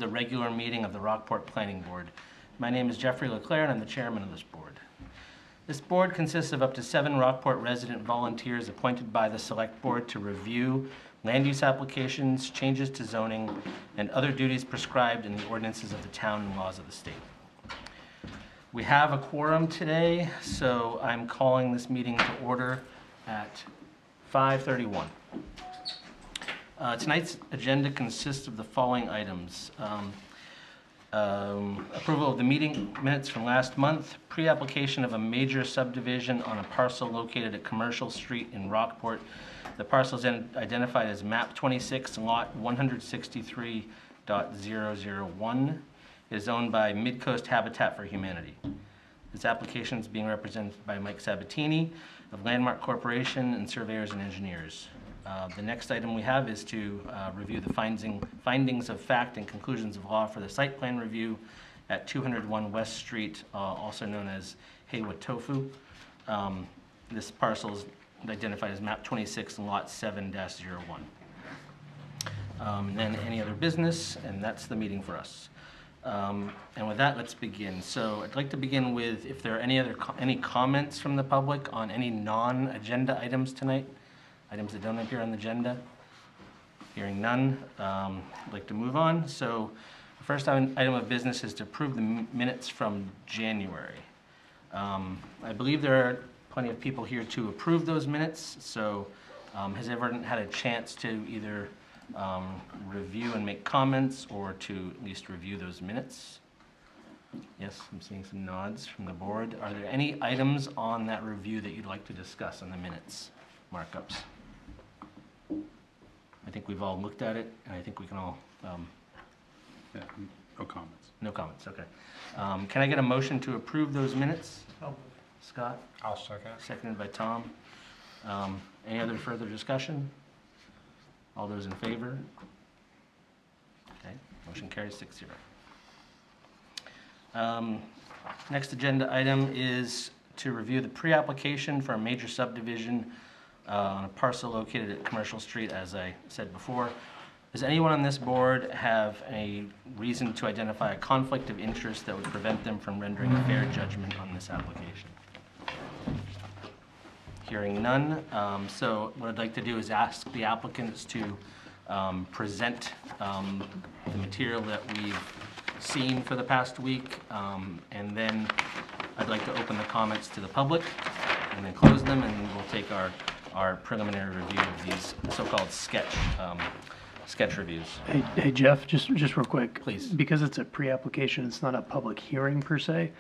regular meeting of the Rockport Planning Board. My name is Jeffrey Leclerc and I'm the chairman of this board. This board consists of up to 7 Rockport resident volunteers appointed by the Select Board to review land use applications, changes to zoning, and other duties prescribed in the ordinances of the town and laws of the state. We have a quorum today, so I'm calling this meeting to order at 5:31. Tonight's agenda consists of the following items. Approval of the meeting minutes from last month, pre-application of a major subdivision on a parcel located at Commercial Street in Rockport. The parcel is identified as map 26, lot 163.001. It is owned by Midcoast Habitat for Humanity. This application is being represented by Mike Sabatini of Landmark Corporation and Surveyors and Engineers. The next item we have is to review the findings of fact and conclusions of law for the site plan review at 201 West Street, also known as Haywood Tofu. This parcel is identified as map 26 and lot 7-01. Then any other business, and that's the meeting for us. And with that, let's begin. So I'd like to begin with if there are any comments from the public on any non-agenda items tonight. Items that don't appear on the agenda. Hearing none, I'd like to move on. So the first item of business is to approve the minutes from January. I believe there are plenty of people here to approve those minutes. So has everyone had a chance to either review and make comments or to at least review those minutes? Yes, I'm seeing some nods from the board. Are there any items on that review that you'd like to discuss on the minutes markups? I think we've all looked at it, and I think we can all... Yeah, no comments. No comments, okay. Can I get a motion to approve those minutes? Scott? I'll second. Seconded by Tom. Any other further discussion? All those in favor? Okay, motion carries 6-0. Next agenda item is to review the pre-application for a major subdivision on a parcel located at Commercial Street, as I said before. Does anyone on this board have a reason to identify a conflict of interest that would prevent them from rendering a fair judgment on this application? Hearing none, so what I'd like to do is ask the applicants to present the material that we've seen for the past week, and then I'd like to open the comments to the public and then close them, and we'll take our preliminary review of these so-called sketch reviews. Hey Jeff, just real quick. Please. Because it's a pre-application, it's not a public hearing per se.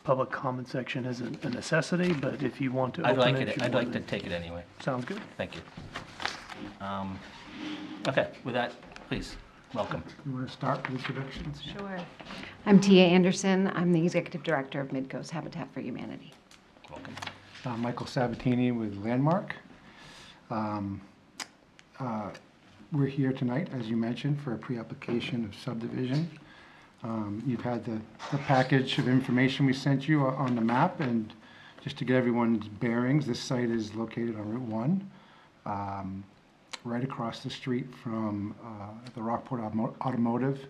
Public comment section isn't a necessity, but if you want to I'd open like to take it anyway. Sounds good. Thank you. Okay, with that, please, welcome. You want to start with introductions? Sure. I'm Tia Anderson. I'm the Executive Director of Midcoast Habitat for Humanity. Welcome. Michael Sabatini with Landmark. We're here tonight, as you mentioned, for a pre-application of subdivision. You've had the package of information we sent you on the map, and just to get everyone's bearings, this site is located on Route 1, right across the street from the Rockport Automotive.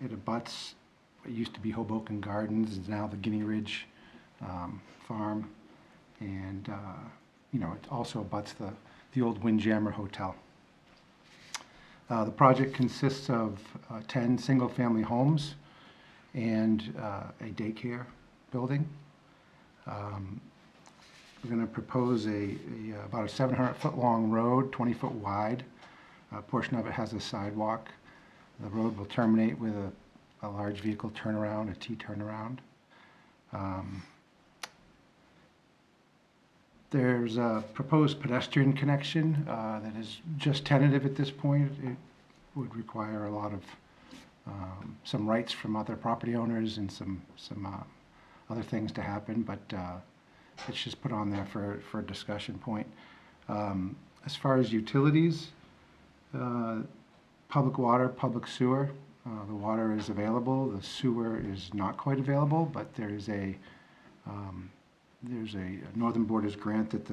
It abuts what used to be Hoboken Gardens, is now the Guinea Ridge farm, and it also abuts the old Windjammer Hotel. The project consists of 10 single-family homes and a daycare building. We're going to propose about a 700-foot-long road, 20-foot wide. A portion of it has a sidewalk. The road will terminate with a large vehicle turnaround, a T-turnaround. There's a proposed pedestrian connection that is just tentative at this point. It would require a lot of some rights from other property owners and some other things to happen, but it's just put on there for a discussion point. As far as utilities, public water, public sewer, the water is available. The sewer is not quite available, but there's a Northern Borders grant that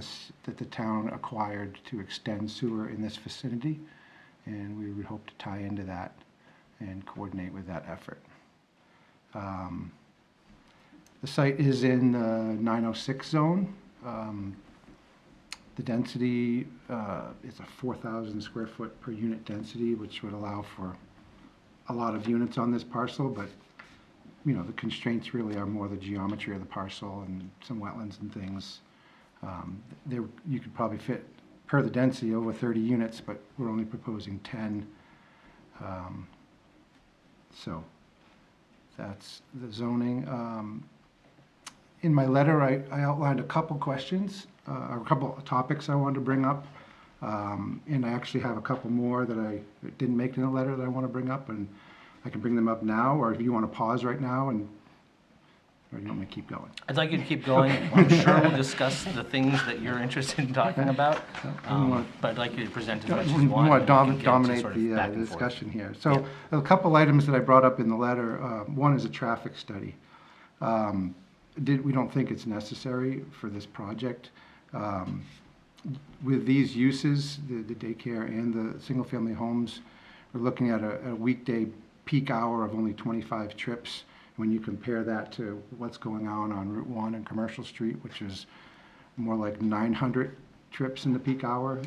the town acquired to extend sewer in this vicinity, and we would hope to tie into that and coordinate with that effort. The site is in the 906 zone. The density is a 4,000 square foot per unit density, which would allow for a lot of units on this parcel, but you know, the constraints really are more the geometry of the parcel and some wetlands and things. There, you could probably fit, per the density, over 30 units, but we're only proposing 10. So that's the zoning. In my letter, I outlined a couple questions, or a couple of topics I wanted to bring up. And I actually have a couple more that I didn't make in the letter that I want to bring up, and I can bring them up now, or if you want to pause right now, and or you want me to keep going? I'd like you to keep going. I'm sure we'll discuss the things that you're interested in talking about, but I'd like you to present as much as you want. We want to and we can get into dominate sort of the back and forth. discussion here. So a couple items that I brought up in the letter. One is a traffic study. We don't think it's necessary for this project. With these uses, the daycare and the single-family homes, we're looking at a weekday peak hour of only 25 trips. When you compare that to what's going on Route 1 and Commercial Street, which is more like 900 trips in the peak hour,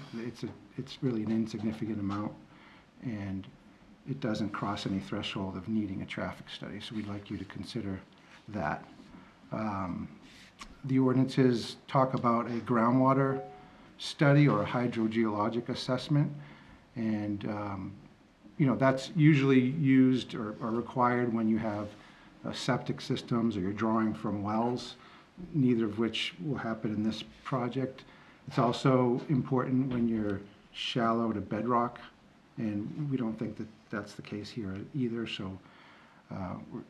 it's really an insignificant amount, and it doesn't cross any threshold of needing a traffic study, so we'd like you to consider that. The ordinances talk about a groundwater study or a hydrogeologic assessment, and you know, that's usually used or required when you have septic systems or you're drawing from wells, neither of which will happen in this project. It's also important when you're shallow to bedrock, and we don't think that that's the case here either, so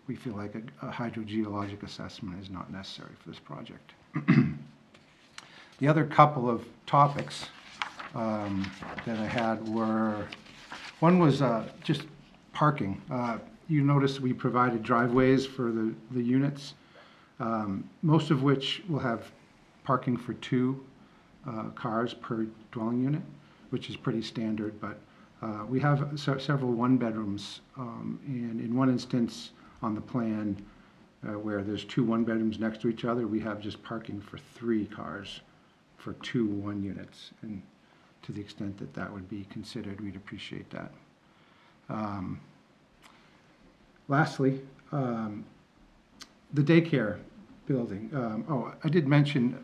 we feel like a hydrogeologic assessment is not necessary for this project. The other couple of topics that I had were, one was just parking. You notice we provided driveways for the units, most of which will have parking for 2 cars per dwelling unit, which is pretty standard, but we have several one-bedrooms, and in one instance on the plan where there's 2 one-bedrooms next to each other, we have just parking for 3 cars for 2 one-units, and to the extent that that would be considered, we'd appreciate that. Lastly, the daycare building. I did mention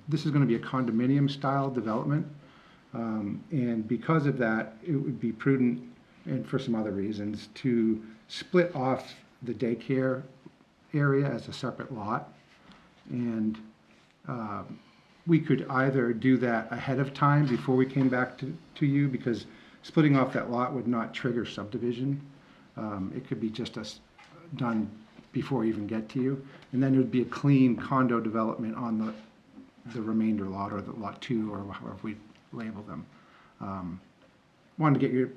this is going to be a condominium-style development, and because of that, it would be prudent, and for some other reasons, to split off the daycare area as a separate lot. And we could either do that ahead of time before we came back to you, because splitting off that lot would not trigger subdivision. It could be just done before we even get to you. And then it would be a clean condo development on the remainder lot, or the lot 2, or however we label them. Wanted to get your,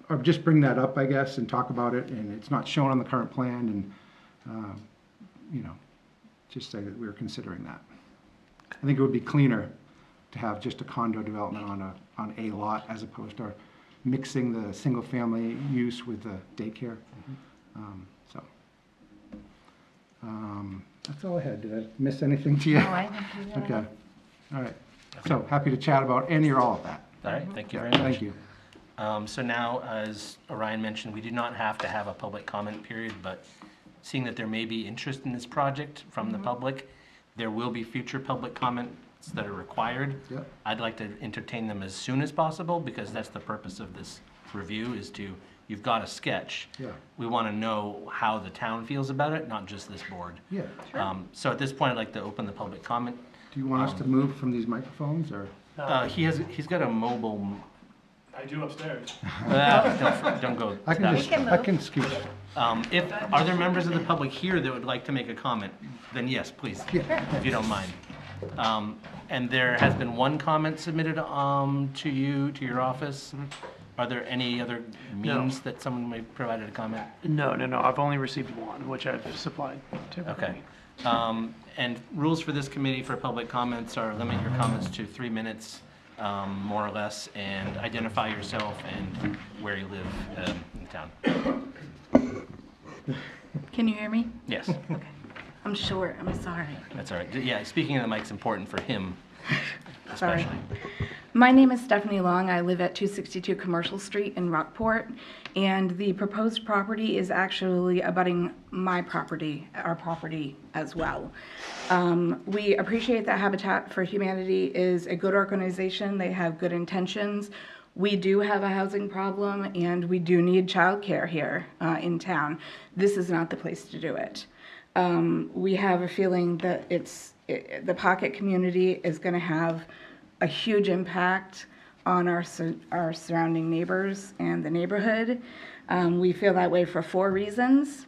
or just bring that up, I guess, and talk about it. And it's not shown on the current plan, and you know, just say that we're considering that. I think it would be cleaner to have just a condo development on a lot, as opposed to mixing the single-family use with the daycare. That's all I had. Did I miss anything to you? No, I think you got it. Okay. All right. So happy to chat about any or all of that. All right, thank you very much. Thank you. So now, as Orion mentioned, we do not have to have a public comment period, but seeing that there may be interest in this project from the public, there will be future public comments that are required. Yep. I'd like to entertain them as soon as possible, because that's the purpose of this review, is to, you've got a sketch. Yeah. We want to know how the town feels about it, not just this board. Yeah. So at this point, I'd like to open the public comment. Do you want us to move from these microphones, or? He's got a mobile. I do upstairs. Don't go. I can that just, way. I can scoot. Are there members of the public here that would like to make a comment? Then yes, please, if you don't mind. And there has been one comment submitted to you, to your office. Are there any other means that someone may have provided a comment? No, I've only received one, which I've supplied to. Okay. And rules for this committee for public comments are limit your comments to 3 minutes, more or less, and identify yourself and where you live in town. Can you hear me? Yes, Okay. I'm short, I'm sorry. that's all right. Yeah, speaking of the mic's important for him Sorry. especially. My name is Stephanie Long. I live at 262 Commercial Street in Rockport, and the proposed property is actually abutting my property, our property as well. We appreciate that Habitat for Humanity is a good organization. They have good intentions. We do have a housing problem, and we do need childcare here in town. This is not the place to do it. We have a feeling that the Pocket community is going to have a huge impact on our surrounding neighbors and the neighborhood. We feel that way for 4 reasons.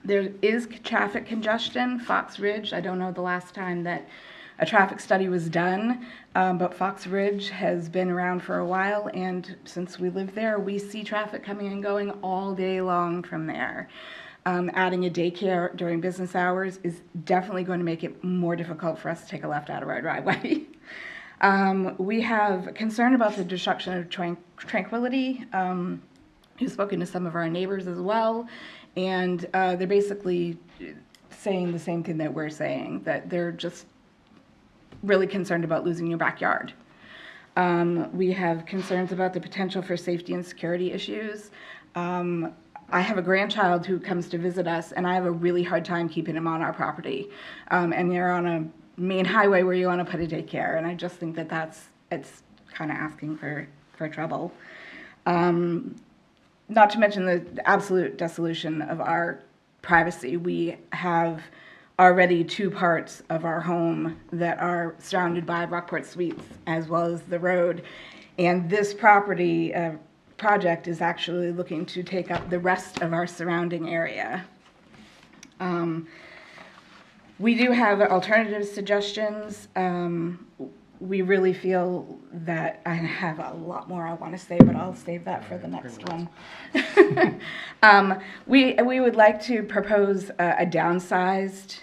There is traffic congestion. Fox Ridge, I don't know the last time that a traffic study was done, but Fox Ridge has been around for a while, and since we live there, we see traffic coming and going all day long from there. Adding a daycare during business hours is definitely going to make it more difficult for us to take a left out of our driveway. We have concern about the destruction of tranquility. We've spoken to some of our neighbors as well, and they're basically saying the same thing that we're saying, that they're just really concerned about losing your backyard. We have concerns about the potential for safety and security issues. I have a grandchild who comes to visit us, and I have a really hard time keeping him on our property. And they're on a main highway where you want to put a daycare, and I just think that it's kind of asking for trouble. Not to mention the absolute dissolution of our privacy. We have already 2 parts of our home that are surrounded by Rockport Suites as well as the road, and this property project is actually looking to take up the rest of our surrounding area. We do have alternative suggestions. We really feel that I have a lot more I want to say, but I'll save that for the next one. We would like to propose a downsized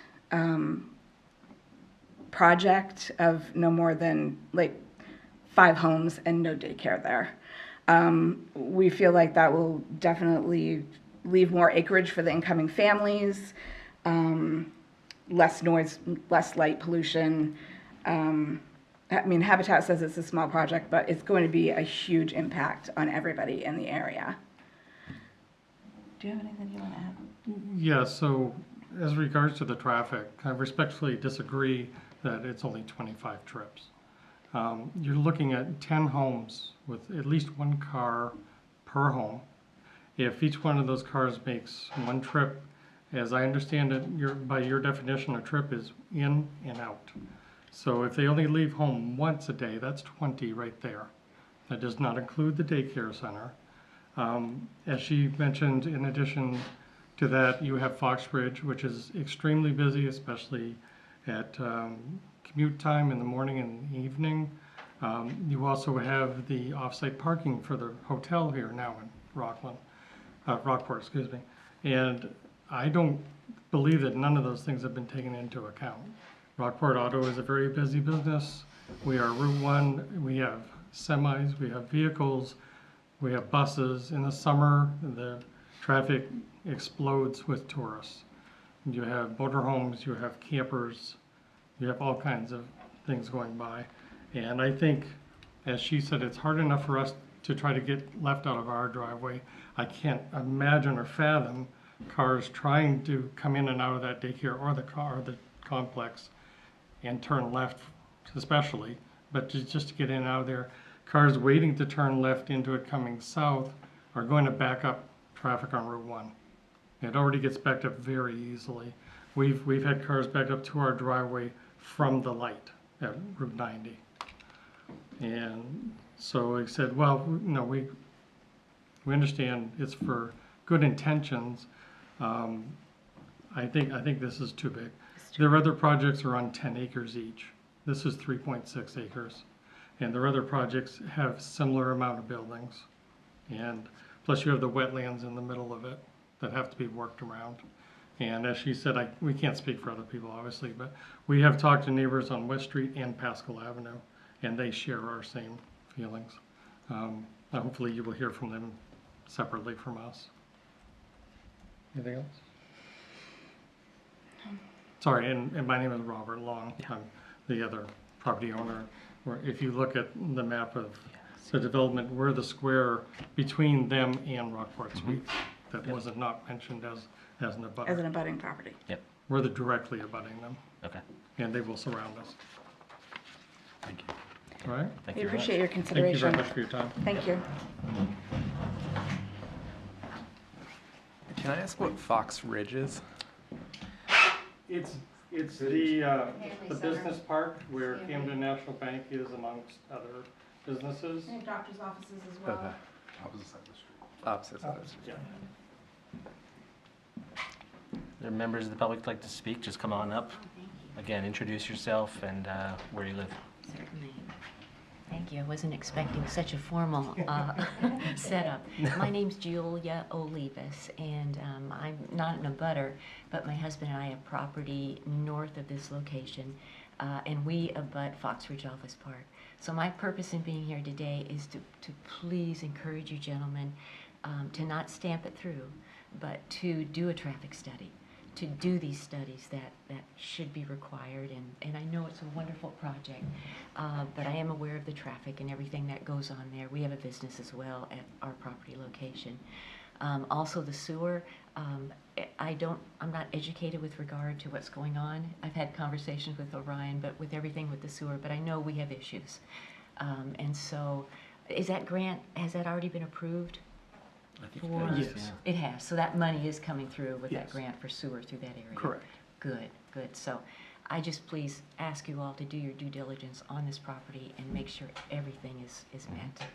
project of no more than like 5 homes and no daycare there. We feel like that will definitely leave more acreage for the incoming families, less noise, less light pollution. I mean, Habitat says it's a small project, but it's going to be a huge impact on everybody in the area. Do you have anything you want to add? Yeah, so as regards to the traffic, I respectfully disagree that it's only 25 trips. You're looking at 10 homes with at least 1 car per home. If each one of those cars makes 1 trip, as I understand it, by your definition, a trip is in and out. So if they only leave home once a day, that's 20 right there. That does not include the daycare center. As she mentioned, in addition to that, you have Fox Ridge, which is extremely busy, especially at commute time in the morning and evening. You also have the off-site parking for the hotel here now in Rockport, excuse me. And I don't believe that none of those things have been taken into account. Rockport Auto is a very busy business. We are Route 1, we have semis, we have vehicles, we have buses. In the summer, the traffic explodes with tourists. You have motorhomes, you have campers, you have all kinds of things going by. And I think, as she said, it's hard enough for us to try to get left out of our driveway. I can't imagine or fathom cars trying to come in and out of that daycare or the complex and turn left especially, but just to get in and out of there. Cars waiting to turn left into it coming south are going to back up traffic on Route 1. It already gets backed up very easily. We've had cars backed up to our driveway from the light at Route 90. And so I said, well, no, we understand it's for good intentions. I think this is too big. Their other projects are on 10 acres each. This is 3.6 acres. And their other projects have similar amount of buildings. And plus you have the wetlands in the middle of it that have to be worked around. And as she said, we can't speak for other people, obviously, but we have talked to neighbors on West Street and Pascal Avenue, and they share our same feelings. Hopefully you will hear from them separately from us. Anything else? Sorry, and my name is Robert Long. I'm the other property owner. Where if you look at the map of the development, we're the square between them and Rockport Suites. That wasn't not mentioned as an As abutter. an abutting property. We're the directly abutting them, Okay, and they will surround us. thank you. All right? Thank We you very appreciate much. your Thank you very consideration. much for your time. Thank you. Can I ask what Fox Ridge is? It's the business park where Camden National Bank is amongst other businesses. Doctor's offices as well. Okay. Opposite side of the street. Yeah. There are members of the public who'd like to speak, just come on up. Again, introduce yourself and where you live. Certainly. Thank you. I wasn't expecting such a formal setup. My name's Julia Olivas, and I'm not an abutter, but my husband and I have property north of this location, and we abut Fox Ridge Office Park. So my purpose in being here today is to please encourage you gentlemen to not stamp it through, but to do a traffic study, to do these studies that should be required. And I know it's a wonderful project, but I am aware of the traffic and everything that goes on there. We have a business as well at our property location. Also the sewer, I'm not educated with regard to what's going on. I've had conversations with Orion, but with everything with the sewer, but I know we have issues. And so, is that grant, has that already been approved? I think For- you guys- Yes. It has, so that money is coming through with that Yes. grant for sewer through that area? Correct. Good, good. So I just please ask you all to do your due diligence on this property and make sure everything is met.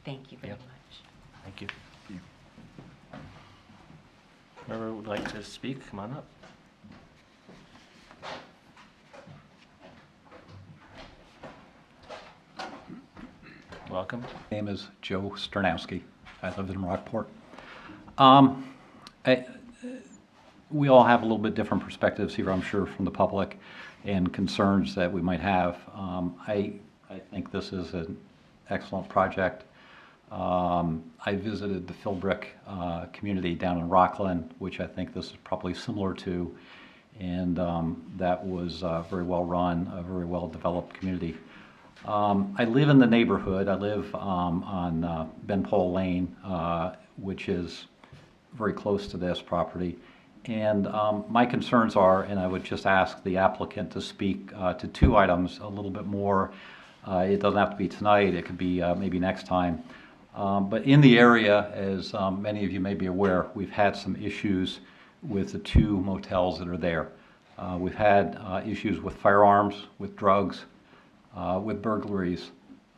Thank you very Yep. much. Thank you. Whoever would like to speak, come on up. Welcome. My name is Joe Sternowski. I live in Rockport. We all have a little bit different perspectives here, I'm sure, from the public and concerns that we might have. I think this is an excellent project. I visited the Philbrick community down in Rockland, which I think this is probably similar to, and that was very well run, a very well developed community. I live in the neighborhood. I live on Ben Pole Lane, which is very close to this property. And my concerns are, and I would just ask the applicant to speak to two items a little bit more. It doesn't have to be tonight. It could be maybe next time. But in the area, as many of you may be aware, we've had some issues with the two motels that are there. We've had issues with firearms, with drugs, with burglaries.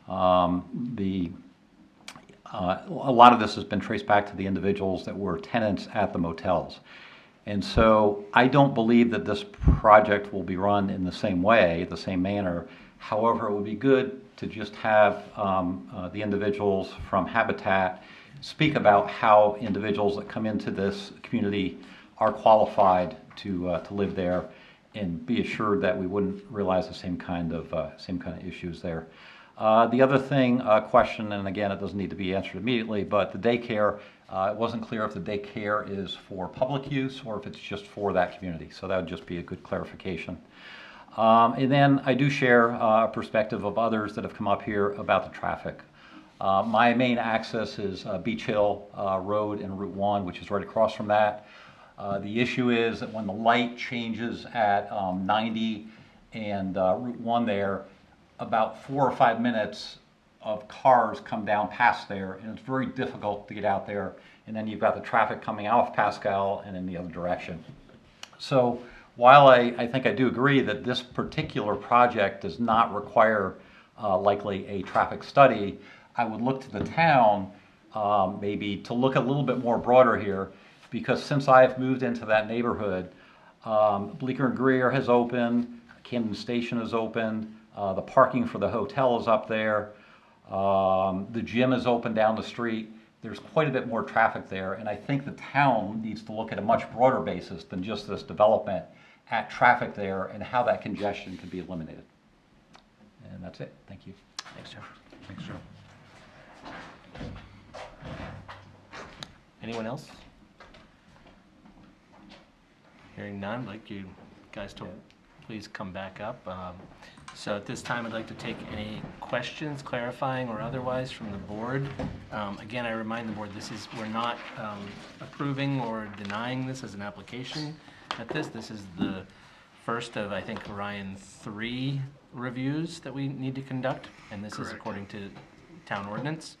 A lot of this has been traced back to the individuals that were tenants at the motels. And so I don't believe that this project will be run in the same way, the same manner. However, it would be good to just have the individuals from Habitat speak about how individuals that come into this community are qualified to live there, and be assured that we wouldn't realize the same kind of issues there. The other thing, question, and again, it doesn't need to be answered immediately, but the daycare, it wasn't clear if the daycare is for public use or if it's just for that community. So that would just be a good clarification. And then I do share a perspective of others that have come up here about the traffic. My main access is Beach Hill Road and Route 1, which is right across from that. The issue is that when the light changes at 90 and Route 1 there, about 4 or 5 minutes of cars come down past there, and it's very difficult to get out there. And then you've got the traffic coming out of Pascal and in the other direction. So while I think I do agree that this particular project does not require likely a traffic study, I would look to the town maybe to look a little bit more broader here, because since I've moved into that neighborhood, Bleecker and Greer has opened, Camden Station is opened, the parking for the hotel is up there, the gym is open down the street. There's quite a bit more traffic there, and I think the town needs to look at a much broader basis than just this development at traffic there and how that congestion can be eliminated. And that's it. Thank you. Thanks, Joe. Thanks, Joe. Anyone else? Hearing none, I'd like you guys to please come back up. So at this time, I'd like to take any questions, clarifying or otherwise, from the board. Again, I remind the board, we're not approving or denying this as an application at this. This is the first of, I think, Ryan, 3 reviews that we need to conduct, and this is according to town ordinance.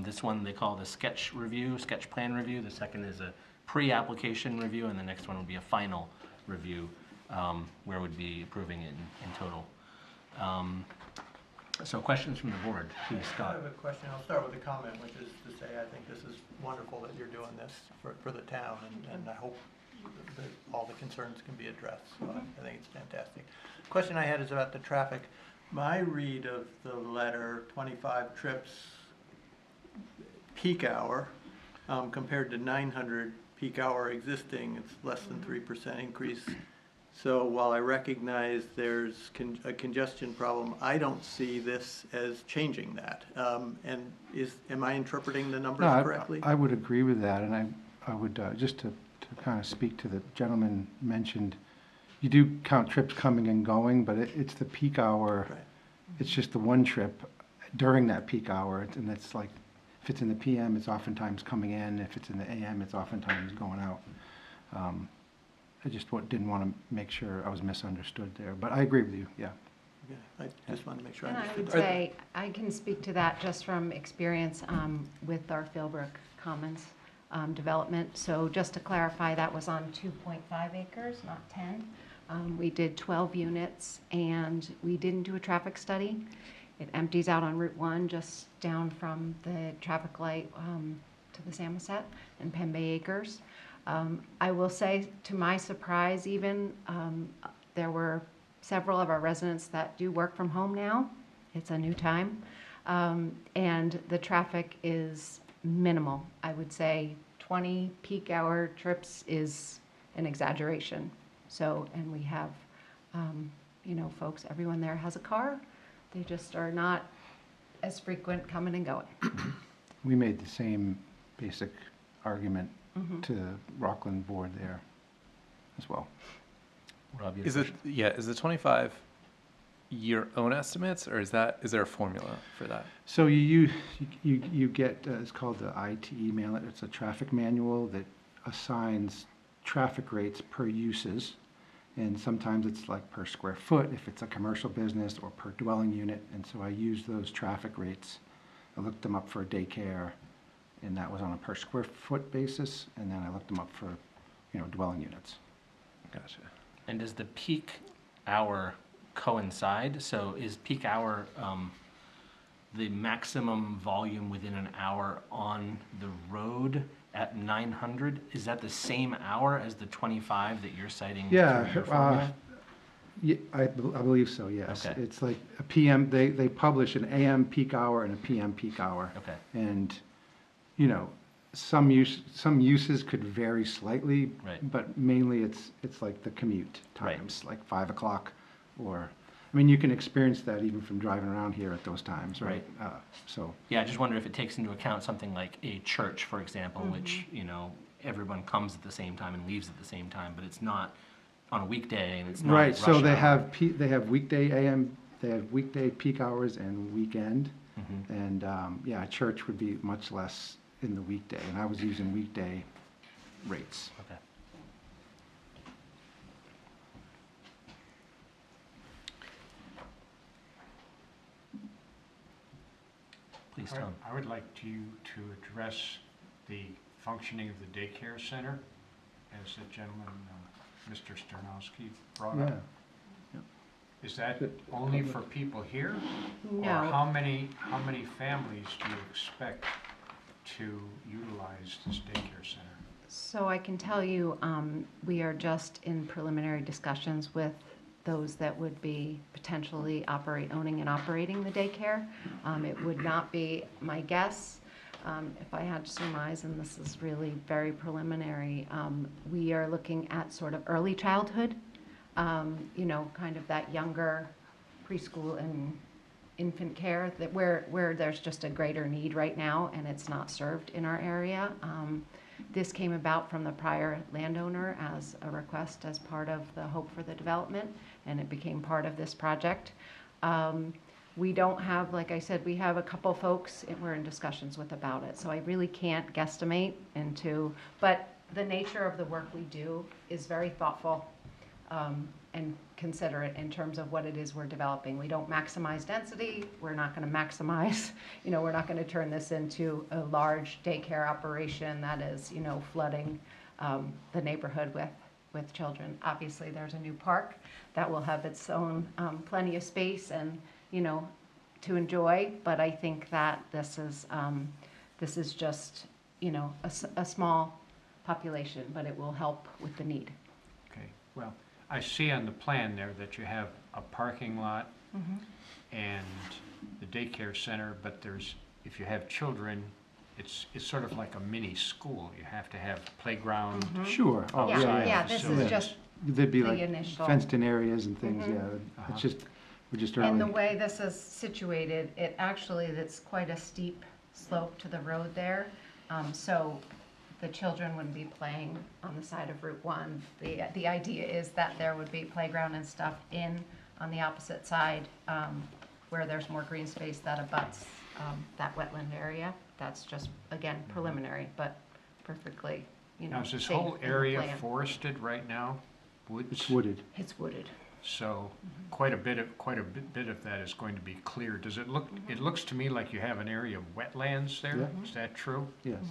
This one they call the sketch plan review. The second is a pre-application review, and the next one will be a final review, where we'd be approving it in total. So questions from the board, please, I Scott. have a question. I'll start with a comment, which is to say I think this is wonderful that you're doing this for the town, and I hope that all the concerns can be addressed. So I think it's fantastic. Question I had is about the traffic. My read of the letter, 25 trips peak hour, compared to 900 peak hour existing, it's less than 3% increase. So while I recognize there's a congestion problem, I don't see this as changing that. And am I interpreting the numbers No, correctly? I would agree with that, and I would, just to kind of speak to the gentleman mentioned, you do count trips coming and going, but it's the peak hour. Right. It's just the one trip during that peak hour, and it's like, if it's in the PM, it's oftentimes coming in. If it's in the AM, it's oftentimes going out. I just didn't want to make sure I was misunderstood there, but I agree with you, yeah. Okay. I just wanted to make sure I And I understood. would say, I can speak to that just from experience with our Philbrook Commons development. So just to clarify, that was on 2.5 acres, not 10. We did 12 units, and we didn't do a traffic study. It empties out on Route 1, just down from the traffic light to the Samoset and Pembe Acres. I will say, to my surprise even, there were several of our residents that do work from home now. It's a new time. And the traffic is minimal. I would say 20 peak hour trips is an exaggeration. So, and we have, folks, everyone there has a car. They just are not as frequent coming and going. We made the same basic argument to the Rockland board there as well. Rob, you have Is a it, question? yeah, is the 25 your own estimates, or is there a formula for that? So you get, it's called the ITE manual. It's a traffic manual that assigns traffic rates per uses. And sometimes it's like per square foot if it's a commercial business, or per dwelling unit. And so I used those traffic rates. I looked them up for a daycare, and that was on a per square foot basis. And then I looked them up for, dwelling units. Gotcha. And does the peak hour coincide? So is peak hour the maximum volume within an hour on the road at 900? Is that the same hour as the 25 that you're citing? Yeah, through your formula? yeah, I believe so, yes. Okay. It's like a PM, they publish an AM peak hour and a PM peak hour. Okay. And, some uses could vary slightly. Right. But mainly it's like the commute Right. times, like 5 o'clock, or, you can experience that even from driving around here at those times, right? So, Yeah, I just wonder if it takes into account something like a church, for example, which, everyone comes at the same time and leaves at the same time, but it's not on a weekday and it's not right, rush so they hour. have weekday AM, they have weekday peak hours and weekend. Mhm. And, yeah, church would be much less in the weekday, and I was using weekday rates. Okay. Please, Tom. I would like you to address the functioning of the daycare center, as the gentleman, Mr. Sternowski, brought Yeah. up. Is that only for people here? Or No. how many families do you expect to utilize this daycare center? So I can tell you, we are just in preliminary discussions with those that would be potentially owning and operating the daycare. It would not be my guess, if I had to surmise, and this is really very preliminary, we are looking at sort of early childhood, kind of that younger preschool and infant care, that where there's just a greater need right now and it's not served in our area. This came about from the prior landowner as a request as part of the Hope for the Development, and it became part of this project. We don't have, like I said, we have a couple folks we're in discussions with about it, so I really can't guesstimate into, but the nature of the work we do is very thoughtful and considerate in terms of what it is we're developing. We don't maximize density, we're not gonna maximize, we're not gonna turn this into a large daycare operation that is, flooding the neighborhood with children. Obviously, there's a new park that will have its own plenty of space and, to enjoy, but I think that this is just, a small population, but it will help with the need. Okay, well, I see on the plan there that you have a parking lot and the daycare center, but if you have children, it's sort of like a mini school. You have to have playground. Sure. Oh, Yeah, this is facilities. just There'd be the like initial. fenced-in areas and things, It's just, we're just early. And the way this is situated, it's quite a steep slope to the road there. So the children wouldn't be playing on the side of Route 1. The idea is that there would be playground and stuff on the opposite side, where there's more green space that abuts that wetland area. That's just, again, preliminary, but perfectly, Now, is this safe whole in the area plan. forested right now? Woods? It's wooded. It's wooded. So quite a bit of that is going to be clear. Does it look, it looks to me like you have an area of wetlands there? Yeah. Is that true? Yes.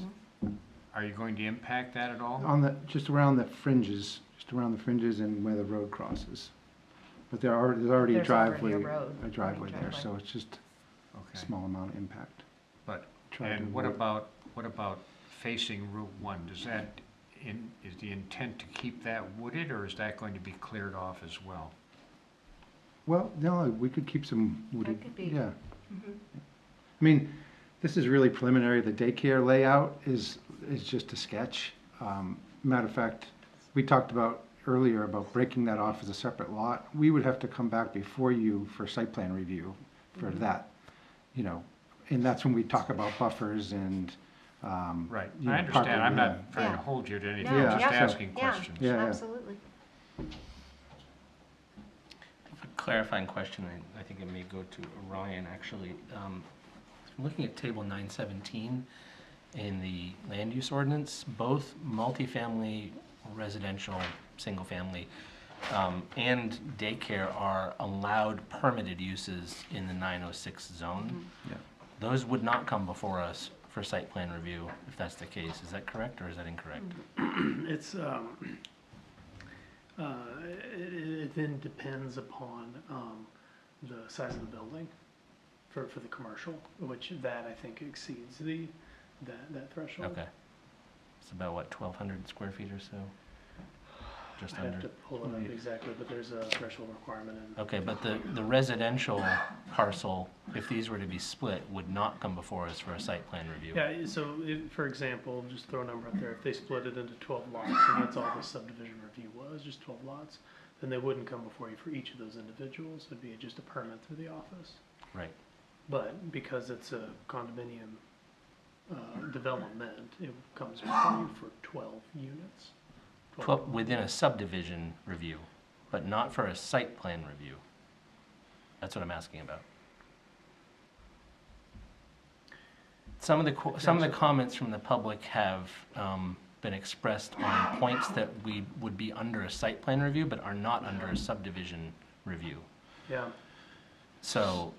Are you going to impact that at all? Just around the fringes, and where the road crosses. But there's already a There's driveway, already a road, a driveway there, driveway. so it's just a Okay. small amount of impact. But, Try to and what avoid- about facing Route 1? Is the intent to keep that wooded, or is that going to be cleared off as well? Well, no, we could keep some wooded, could be. yeah. I mean, this is really preliminary. The daycare layout is just a sketch. Matter of fact, we talked earlier about breaking that off as a separate lot. We would have to come back before you for site plan review for that, and that's when we talk about buffers and, Right, you I know, understand. parking, I'm not yeah. trying to Yeah. hold you to anything, No, I'm just yeah. asking Yeah. questions. Yeah. Absolutely. A clarifying question, I think it may go to Ryan, actually. Looking at table 917 in the land use ordinance, both multifamily, residential, single-family, and daycare are allowed permitted uses in the 906 zone. Yeah. Those would not come before us for site plan review, if that's the case. Is that correct, or is that incorrect? It's, it then depends upon the size of the building for the commercial, which that I think exceeds that threshold. Okay. It's about, what, 1,200 square feet or so? Just I have under? to pull it up exactly, but there's a threshold requirement in. Okay, but the residential parcel, if these were to be split, would not come before us for a site plan review? Yeah, so for example, just throw a number up there, if they split it into 12 lots, and that's all the subdivision review was, just 12 lots, then they wouldn't come before you for each of those individuals, it'd be just a permit through the office. Right. But because it's a condominium development, it comes before you for 12 units. 12 within a subdivision review, but not for a site plan review. That's what I'm asking about. Some of the comments from the public have been expressed on points that we would be under a site plan review, but are not under a subdivision review. Yeah, So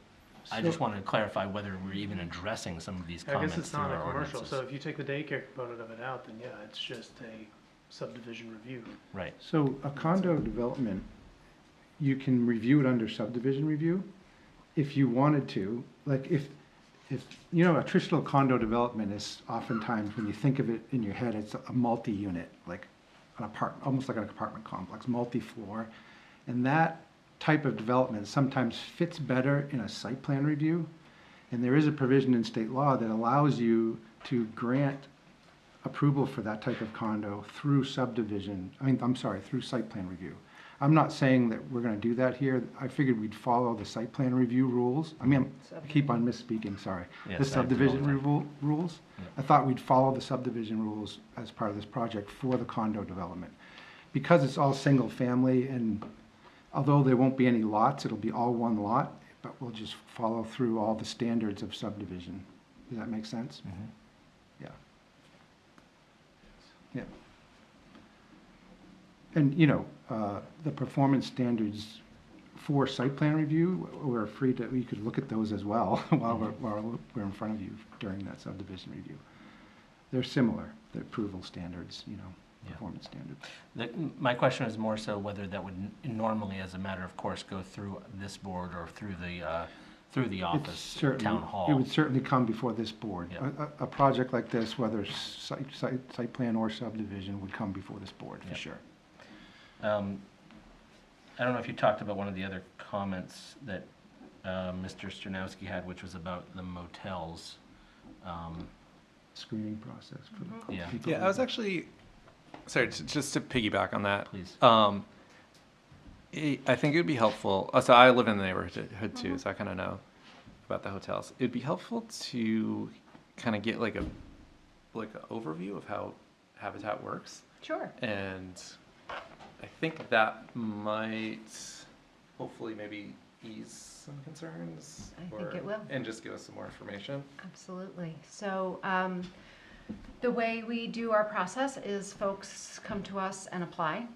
I just wanted to clarify whether we're even addressing some of these I comments guess it's through not a our commercial, ordinances. so if you take the daycare component of it out, then yeah, it's just a subdivision review. Right. So a condo development, you can review it under subdivision review if you wanted to. Like if a traditional condo development is oftentimes, when you think of it in your head, it's a multi-unit, like an apartment, almost like an apartment complex, multi-floor. And that type of development sometimes fits better in a site plan review. And there is a provision in state law that allows you to grant approval for that type of condo through through site plan review. I'm not saying that we're gonna do that here. I figured we'd follow the site plan review rules. I mean, I keep on misspeaking, sorry. Yes, The I do all subdivision the time. rules. Yeah. I thought we'd follow the subdivision rules as part of this project for the condo development. Because it's all single family, and although there won't be any lots, it'll be all one lot, but we'll just follow through all the standards of subdivision. Does that make sense? Mhm. Yeah. Yeah. And, you know, the performance standards for site plan review, we're free to, you could look at those as well while we're in front of you during that subdivision review. They're similar, the approval standards, you know, Yeah. performance standards. My question is more so whether that would normally, as a matter of course, go through this board or through the It's office, certainly- town hall. It would certainly come before this board. Yeah. A project like this, whether site plan or subdivision, would come before this board, for Yeah. sure. I don't know if you talked about one of the other comments that Mr. Sternowski had, which was about the motels. Screening process for the Yeah. people. Yeah, I was actually, sorry, just to piggyback on that. Please. I think it would be helpful. So I live in the neighborhood too, so I kind of know about the hotels. It'd be helpful to kind of get like an overview of how Habitat works, Sure. and I think that might hopefully maybe ease some concerns. I think it will. And just give us some more information. Absolutely. So the way we do our process is folks come to us and apply.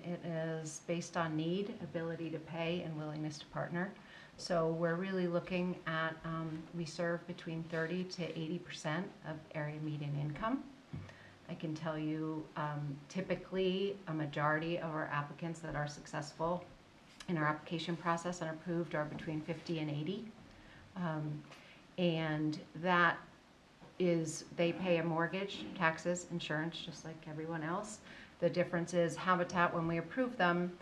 It is based on need, ability to pay, and willingness to partner. So we're really looking at, we serve between 30 to 80% of area median income. I can tell you, typically, a majority of our applicants that are successful in our application process and approved are between 50 and 80. And that is, they pay a mortgage, taxes, insurance, just like everyone else. The difference is Habitat, when we approve them,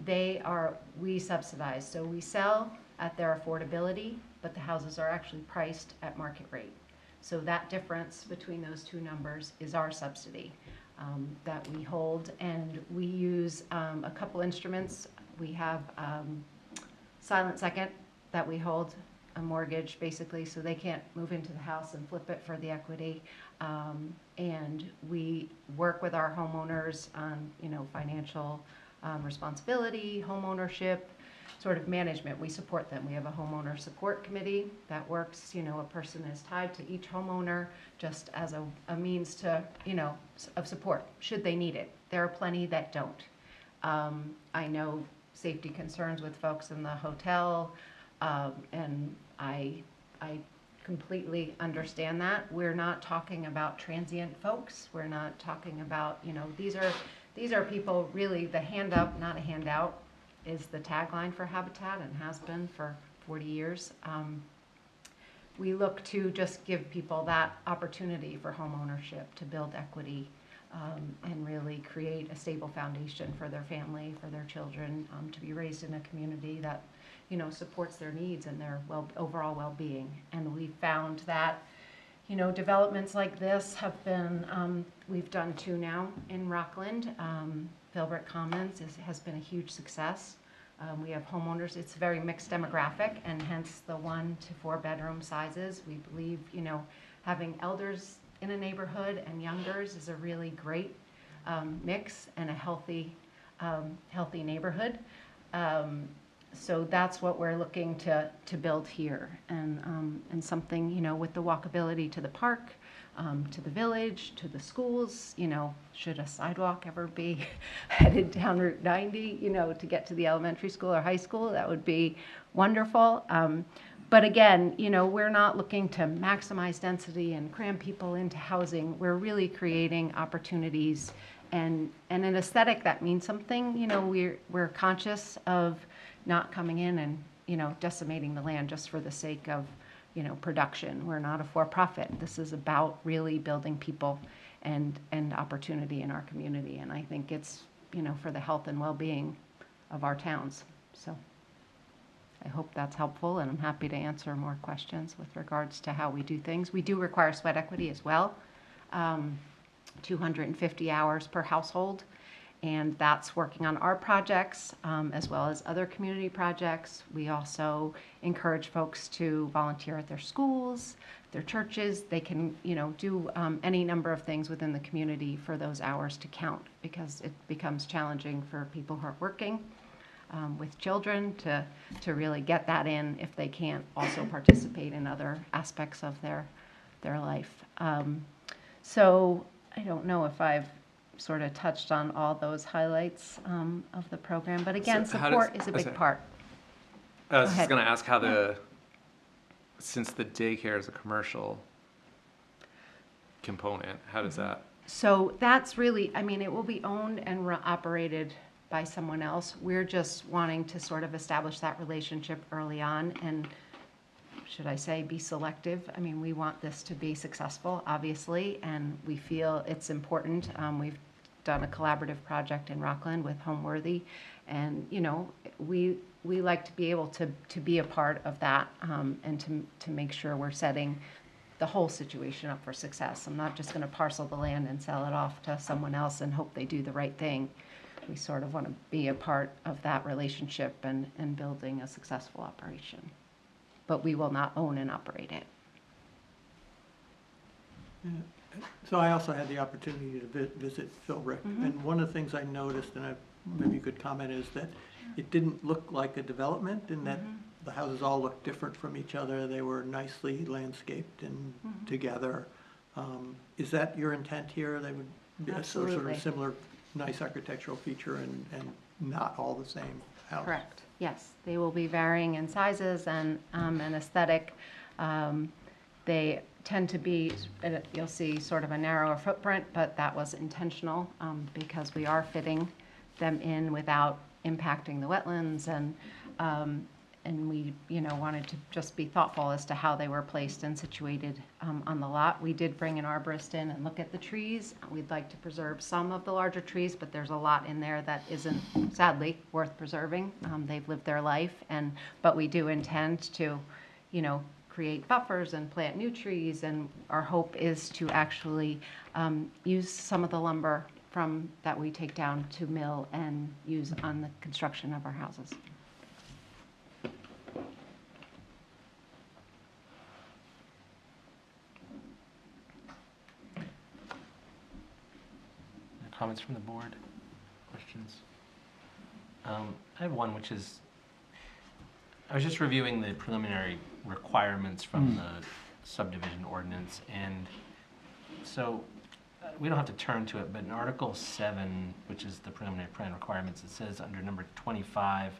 we subsidize. So we sell at their affordability, but the houses are actually priced at market rate. So that difference between those two numbers is our subsidy that we hold. And we use a couple instruments. We have silent second that we hold a mortgage basically, so they can't move into the house and flip it for the equity. And we work with our homeowners on, you know, financial responsibility, home ownership, sort of management. We support them. We have a homeowner support committee that works, you know, a person is tied to each homeowner just as a means to, you know, of support, should they need it. There are plenty that don't. I know safety concerns with folks in the hotel, and I completely understand that. We're not talking about transient folks. We're not talking about, you know, these are people really, the hand up, not a handout, is the tagline for Habitat and has been for 40 years. We look to just give people that opportunity for home ownership, to build equity, and really create a stable foundation for their family, for their children, to be raised in a community that, you know, supports their needs and their overall well-being. And we found that, you know, developments like this have been, we've done 2 now in Rockland. Philbrook Commons has been a huge success. We have homeowners, it's a very mixed demographic, and hence the 1 to 4 bedroom sizes. We believe, you know, having elders in a neighborhood and youngers is a really great mix and a healthy neighborhood. So that's what we're looking to build here, and something, you know, with the walkability to the park, to the village, to the schools, you know, should a sidewalk ever be headed down Route 90, you know, to get to the elementary school or high school, that would be wonderful. But again, you know, we're not looking to maximize density and cram people into housing. We're really creating opportunities and an aesthetic that means something. You know, we're conscious of not coming in and, you know, decimating the land just for the sake of, you know, production. We're not a for-profit. This is about really building people and opportunity in our community. And I think it's, you know, for the health and well-being of our towns. So I hope that's helpful, and I'm happy to answer more questions with regards to how we do things. We do require sweat equity as well, 250 hours per household. And that's working on our projects as well as other community projects. We also encourage folks to volunteer at their schools, their churches. They can, do any number of things within the community for those hours to count, because it becomes challenging for people who are working with children to really get that in if they can't also participate in other aspects of their life. So I don't know if I've sort of touched on all those highlights of the program, but again, So how support does- is a oh, big sorry. part. I was Go just ahead. gonna ask since the daycare is a commercial component, how does that? So that's really, it will be owned and operated by someone else. We're just wanting to sort of establish that relationship early on and, should I say, be selective. We want this to be successful, obviously, and we feel it's important. We've done a collaborative project in Rockland with Homeworthy, and, we like to be able to be a part of that and to make sure we're setting the whole situation up for success. I'm not just going to parcel the land and sell it off to someone else and hope they do the right thing. We sort of want to be a part of that relationship and building a successful operation. But we will not own and operate it. So I also had the opportunity to visit Philbrook, and one of the things I noticed, and maybe you could comment, is that it didn't look like a development, in that the houses all looked different from each other. They were nicely landscaped and together. Is that your intent here? They would be a sort of Absolutely. similar, nice architectural feature and not all the same house? Correct. Yes, they will be varying in sizes and aesthetic. They tend to be, you'll see sort of a narrower footprint, but that was intentional because we are fitting them in without impacting the wetlands, and we wanted to just be thoughtful as to how they were placed and situated on the lot. We did bring an arborist in and look at the trees. We'd like to preserve some of the larger trees, but there's a lot in there that isn't, sadly, worth preserving. They've lived their life, but we do intend to, create buffers and plant new trees, and our hope is to actually use some of the lumber that we take down to mill and use on the construction of our houses. Comments from the board? Questions? I have one, which is, I was just reviewing the preliminary requirements from the subdivision ordinance, and so we don't have to turn to it, but in Article 7, which is the preliminary plan requirements, it says under number 25,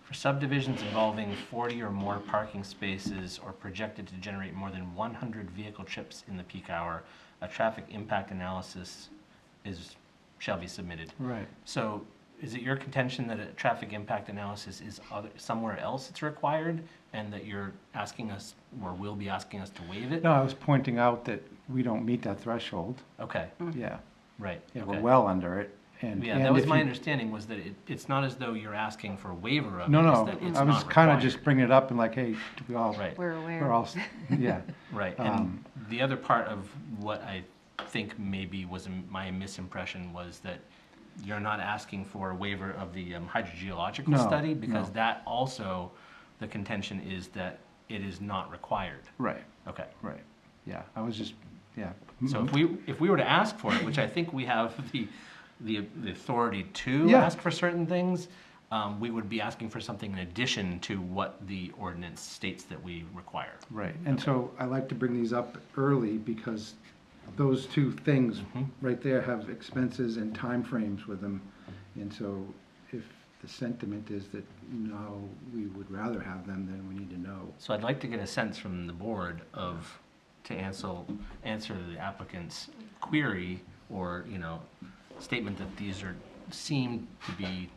for subdivisions involving 40 or more parking spaces or projected to generate more than 100 vehicle trips in the peak hour, a traffic impact analysis shall be submitted. Right. So is it your contention that a traffic impact analysis is somewhere else it's required, and that you're asking us, or will be asking us to waive it? No, I was pointing out that we don't meet that threshold. Okay, Yeah. right. Yeah, okay. we're well under it. And Yeah, that was if my you- understanding, was that it's not as though you're asking for a waiver of it. No, it's no, that it's I was not kind of required. just bringing it up and like, hey, we all, Right. We're aware. we're all, yeah. Right, and the other part of what I think maybe was my misimpression was that you're not asking for a waiver of the hydrogeological No, study, because no. that also, the contention is that it is not required. Right, Okay, right. Yeah, I was just, yeah. so if we were to ask for it, which I think we have the authority to Yeah. ask for certain things, we would be asking for something in addition to what the ordinance states that we require. Right, and so I like to bring these up early because those two things right there have expenses and timeframes with them. And so if the sentiment is that no, we would rather have them, then we need to know. So I'd like to get a sense from the board to answer the applicant's query or, statement that these seem to be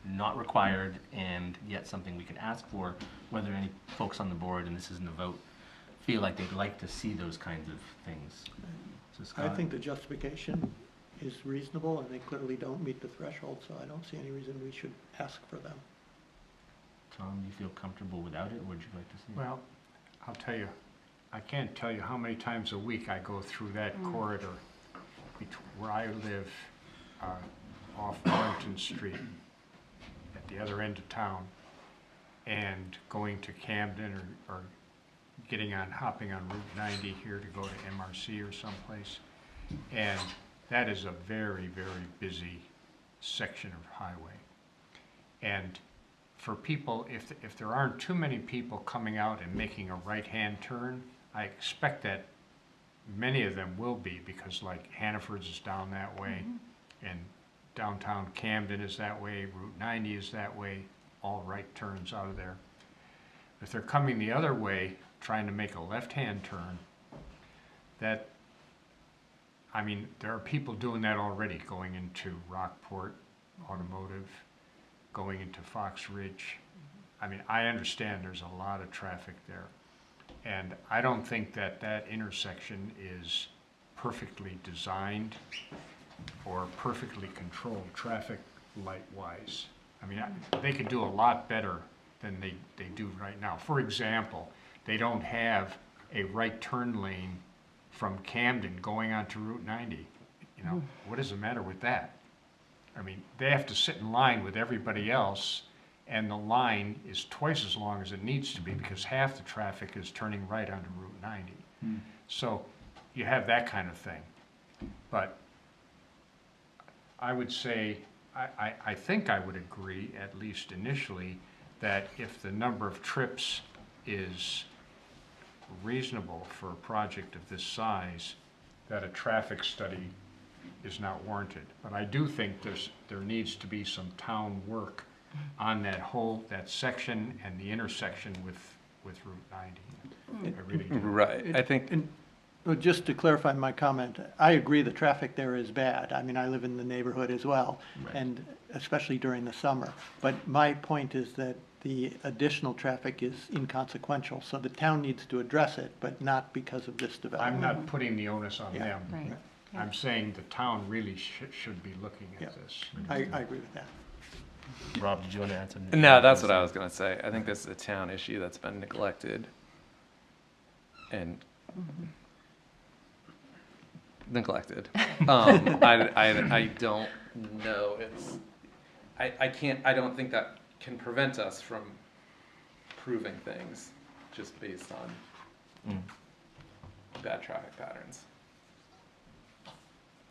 not required and yet something we could ask for, whether any folks on the board, and this isn't a vote, feel like they'd like to see those kinds of things. So I Scott? think the justification is reasonable, and they clearly don't meet the threshold, so I don't see any reason we should ask for them. Tom, you feel comfortable without it, or would you like to see it? Well, I'll tell you, I can't tell you how many times a week I go through that corridor where I live. off Wellington Street at the other end of town and going to Camden or hopping on Route 90 here to go to MRC or someplace. And that is a very, very busy section of highway. And for people, if there aren't too many people coming out and making a right-hand turn, I expect that many of them will be, because like Hannaford's is down that way, and downtown Camden is that way, Route 90 is that way, all right turns out of there. If they're coming the other way, trying to make a left-hand turn, that, I mean, there are people doing that already, going into Rockport Automotive, going into Fox Ridge. I mean, I understand there's a lot of traffic there. And I don't think that that intersection is perfectly designed or perfectly controlled traffic light-wise. I mean, they could do a lot better than they do right now. For example, they don't have a right turn lane from Camden going onto Route 90. You know, what is the matter with that? I mean, they have to sit in line with everybody else, and the line is twice as long as it needs to be because half the traffic is turning right onto Route 90. So you have that kind of thing. But I would say, I think I would agree, at least initially, that if the number of trips is reasonable for a project of this size, that a traffic study is not warranted. But I do think there needs to be some town work on that section and the intersection with Route 90. I really do. Right, I think, Well, just to clarify my comment, I agree the traffic there is bad. I mean, I live in the neighborhood as well, and especially during the summer. But my point is that the additional traffic is inconsequential, so the town needs to address it, but not because of this I'm development. not putting the onus on them. Right. I'm saying the town really should be looking Yeah. at this. I agree with that. Rob, did you want to add something? no, that's what I was gonna say. I think this is a town issue that's been neglected. And neglected. I don't know, I don't think that can prevent us from proving things just based on bad traffic patterns.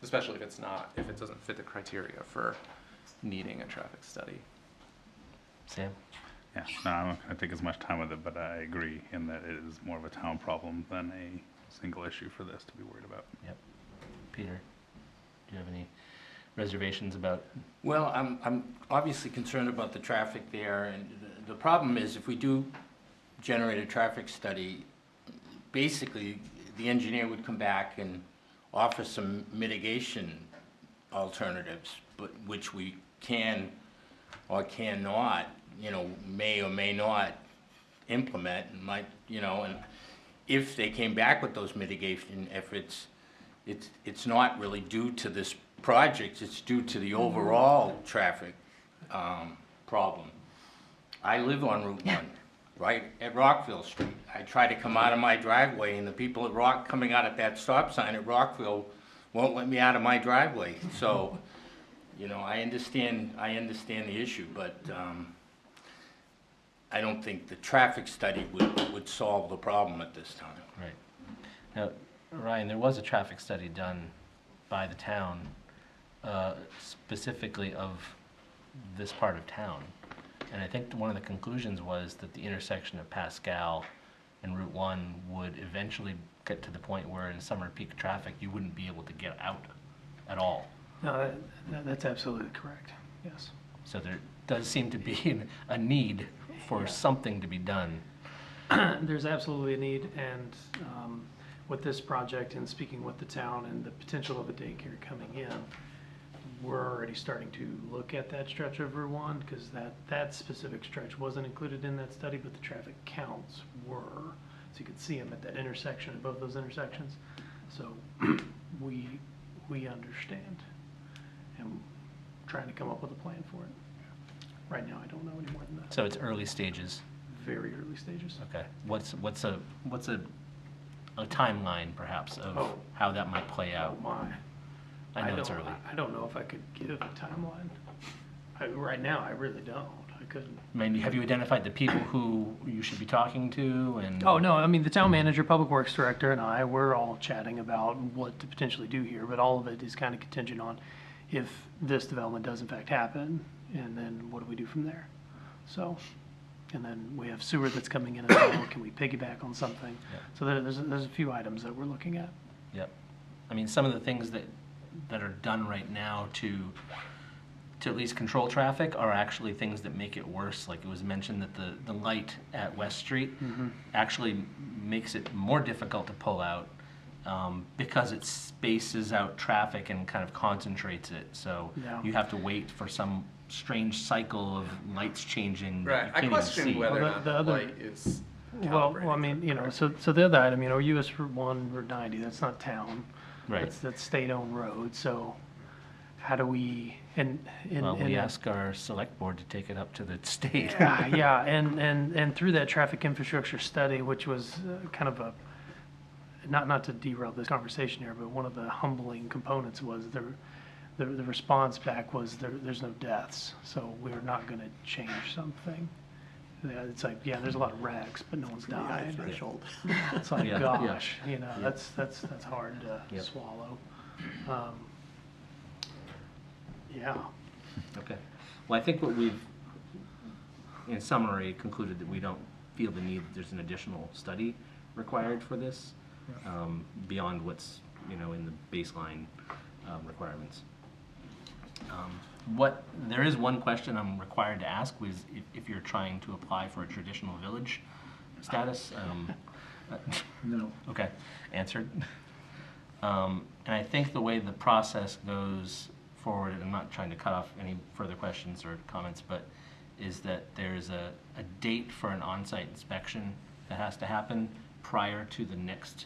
Especially if it doesn't fit the criteria for needing a traffic study. Sam? Yeah, no, I'm not going to take as much time with it, but I agree in that it is more of a town problem than a single issue for this to be worried about. Yep. Peter, do you have any reservations about? Well, I'm obviously concerned about the traffic there, and the problem is if we do generate a traffic study, basically the engineer would come back and offer some mitigation alternatives, but which we can or cannot, may or may not implement, and might, and if they came back with those mitigation efforts, it's not really due to this project, it's due to the overall traffic problem. I live on Route 1, right at Rockville Street. I try to come out of my driveway, and the people coming out at that stop sign at Rockville won't let me out of my driveway. So, I understand the issue, but I don't think the traffic study would solve the problem at this time. Right. Now, Ryan, there was a traffic study done by the town, specifically of this part of town. And I think one of the conclusions was that the intersection of Pascal and Route 1 would eventually get to the point where in summer peak traffic, you wouldn't be able to get out at all. No, that's absolutely correct, yes. So there does seem to be a need for something to be done. There's absolutely a need, and with this project and speaking with the town and the potential of a daycare coming in, we're already starting to look at that stretch of Route 1 because that specific stretch wasn't included in that study, but the traffic counts were. So you could see them at that intersection, above those intersections. So we understand and trying to come up with a plan for it. Right now, I don't know any more than that. So it's early stages. Very early stages. Okay. What's a timeline perhaps of how that might play out? Oh my. I know it's early. I don't know if I could give a timeline. Right now, I really don't. I couldn't. I mean, have you identified the people who you should be talking to and? Oh, no, I mean, the town manager, public works director, and I, we're all chatting about what to potentially do here, but all of it is kind of contingent on if this development does in fact happen, and then what do we do from there? So, and then we have sewer that's coming in as well, can we piggyback on something? Yeah. So there's a few items that we're looking at. Yep. I mean, some of the things that are done right now to at least control traffic are actually things that make it worse. Like it was mentioned that the light at West Street actually makes it more difficult to pull out because it spaces out traffic and kind of concentrates it. So Yeah. you have to wait for some strange cycle of lights changing. that Right. you I can't even question see. whether or Well, not the the other- light is Well, calibrated I mean, you know, correctly. so the other item, you know, US Route 1, Route 90, that's not town. Right. That's state-owned road, so how do we, and. Well, we ask our select board to take it up to the state. Yeah, and through that traffic infrastructure study, which was kind of a, not to derail this conversation here, but one of the humbling components was the response back was there's no deaths, so we're not gonna change something. Yeah, it's like, yeah, there's a lot of wrecks, but no one's The high died. threshold. It's like, Yeah. gosh, you know, Yeah. that's hard to Yep. swallow. Yeah. Okay. Well, I think what we've, in summary, concluded that we don't feel the need, there's an additional study required for this, beyond what's, you know, in the baseline requirements. There is one question I'm required to ask, was if you're trying to apply for a traditional village status. No. Okay, answered. And I think the way the process goes forward, and I'm not trying to cut off any further questions or comments, but is that there's a date for an on-site inspection that has to happen prior to the next,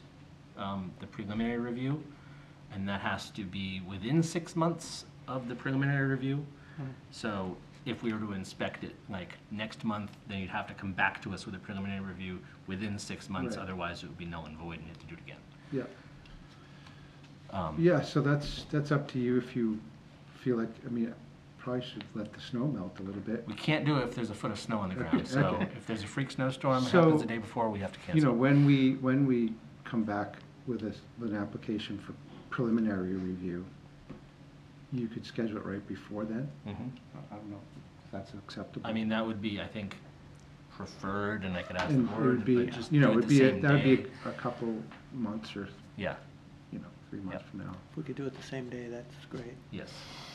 the preliminary review. And that has to be within 6 months of the preliminary review. So if we were to inspect it like next month, then you'd have to come back to us with a preliminary review within 6 months, Right. otherwise it would be null and void and you have to do it again. Yeah. Um, Yeah, so that's up to you if you feel like, I mean, probably should let the snow melt a little bit. We can't do it if there's a foot of snow on the ground, Okay, so okay. if there's a freak snowstorm that So, happens the day before, we have to You know, cancel. when we come back with an application for preliminary review, you could schedule it right before then? Mhm. I don't know if that's acceptable. I mean, that would be, I think, preferred, and I could ask the And it board, would be, but just you know, do it it'd the be, same that would be day. a couple months or, Yeah, you know, 3 months Yep. from now. If we could do it the same day, that's great. yes.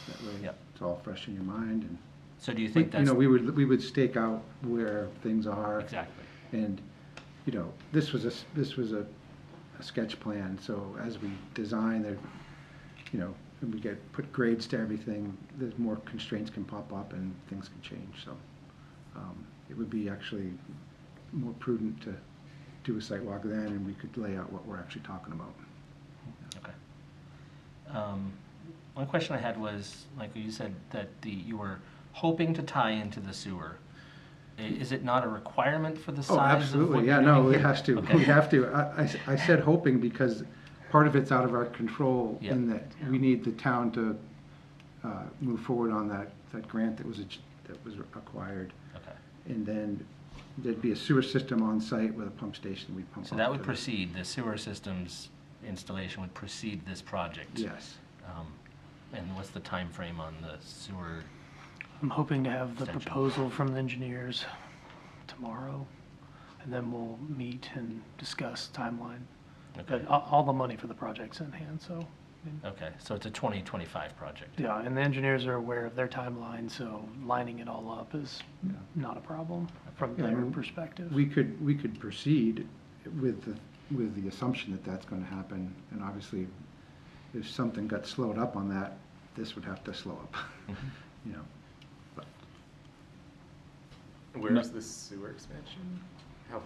That way, Yep. it's all fresh in your mind and. So do you We- think You that's? know, we would stake out where things are. Exactly. And, you know, this was a sketch plan, so as we design, there, you know, and we put grades to everything, there's more constraints can pop up and things can change, so. It would be actually more prudent to do a site walk then, and we could lay out what we're actually talking about. Okay. One question I had was, like you said, that you were hoping to tie into the sewer. Is it not a requirement for the Oh, size of what absolutely, yeah, you're no, doing it here? has to, Okay. we have to. I said hoping because part of it's out of our control Yeah. in that we need the town to move forward on that grant that was acquired. Okay. And then there'd be a sewer system on site with a pump station we'd pump So up that would to. precede, the sewer systems installation would precede this project? Yes. And what's the time frame on the sewer? I'm hoping to have the Extension. proposal from the engineers tomorrow, and then we'll meet and discuss timeline. Okay, But all the money for the project's in hand, so, I mean, okay, so it's a 2025 project? yeah, and the engineers are aware of their timeline, so lining it all up is Yeah. not a problem from Yeah, I their mean, perspective. We could proceed with the assumption that that's gonna happen, and obviously, if something got slowed up on that, this would have to slow up, you know. But Where's the sewer expansion? How?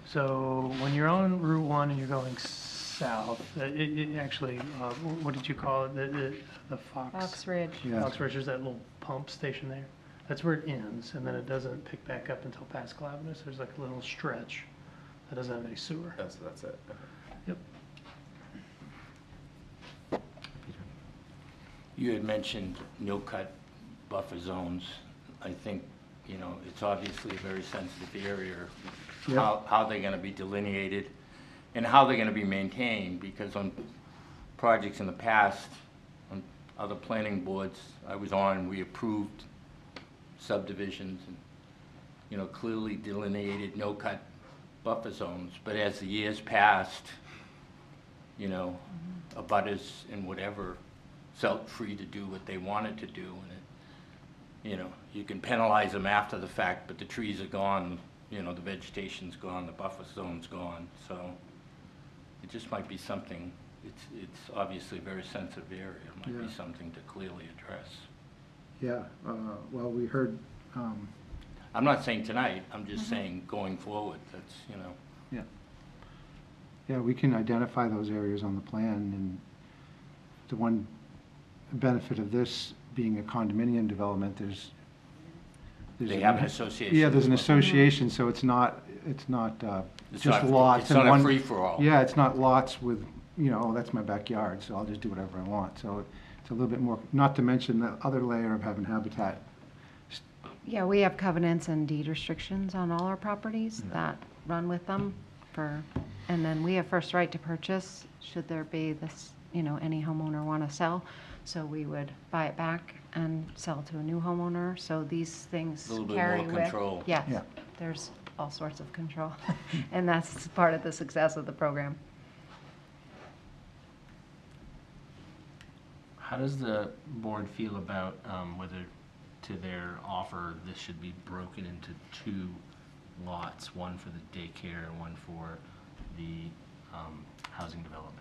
So when you're on Route 1 and you're going south, it actually, what did you call it? The Fox Ridge. Yeah. Fox Ridge, there's that little pump station there. That's where it ends, and then it doesn't pick back up until past Clavinus. There's like a little stretch that doesn't have any sewer. Oh, so that's it. Okay. Yep. Peter? You had mentioned no-cut buffer zones. I think, it's obviously a very sensitive area. How they're gonna be delineated and how they're gonna be maintained, because on projects in the past, on other planning boards I was on, we approved subdivisions and, clearly delineated no-cut buffer zones. But as the years passed, abutters and whatever felt free to do what they wanted to do. And you can penalize them after the fact, but the trees are gone, the vegetation's gone, the buffer zone's gone. So it just might be something, it's obviously a very sensitive area. It might be something to clearly address. Yeah, well, we heard, I'm not saying tonight, I'm just saying going forward, that's, yeah, we can identify those areas on the plan, and the one benefit of this being a condominium development, there's They have an association. Yeah, there's an as well. association, so it's not It's just not- lots. it's and not a one- free-for-all. Yeah, it's not lots with, oh, that's my backyard, so I'll just do whatever I want. So it's a little bit more, not to mention the other layer of having habitat. Yeah, we have covenants and deed restrictions on all our properties that run with them and then we have first right to purchase, should there be this, any homeowner want to sell. So we would buy it back and sell to a new homeowner. So these things A little bit carry more with. control. Yes, Yeah. there's all sorts of control. And that's part of the success of the program. How does the board feel about whether to their offer this should be broken into 2 lots, one for the daycare and one for the housing development?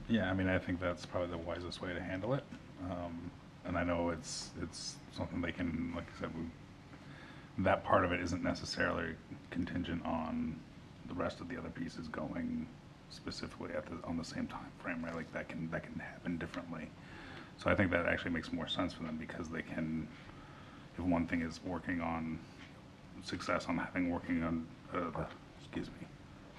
Yeah, I mean, I think that's probably the wisest way to handle it. And I know it's something they can, like I said, that part of it isn't necessarily contingent on the rest of the other pieces going specifically on the same time frame, right? Like that can happen differently. So I think that actually makes more sense for them, because they can, if one thing is working on success on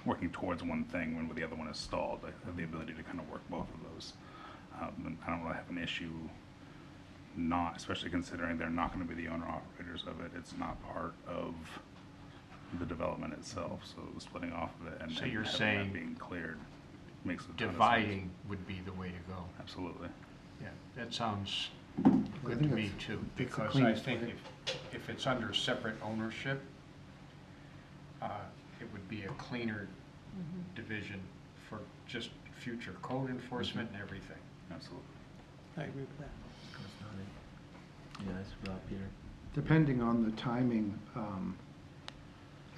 working towards one thing when the other one is stalled, they have the ability to kind of work both of those. And I don't really have an issue especially considering they're not going to be the owner operators of it. It's not part of the development itself, so the splitting off of it and So you're having saying that being cleared makes a ton of sense. dividing would be the way to go. Absolutely. Yeah, that sounds good to think me that's- too, that's the because I cleanest think way. if it's under separate ownership, it would be a cleaner division for just future code enforcement and everything. Absolutely. I agree with that. Yeah, that's about Peter. Depending on the timing,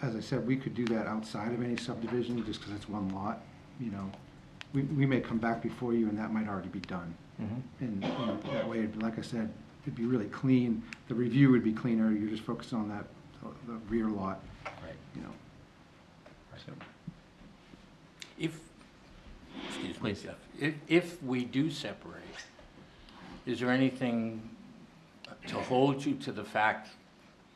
as I said, we could do that outside of any subdivision, just because it's one lot, We may come back before you and that might already be done. And that way, like I said, it'd be really clean. The review would be cleaner. You're just focused on the rear lot. Right. Excuse me, Please. Jeff. If we do separate, is there anything to hold you to the fact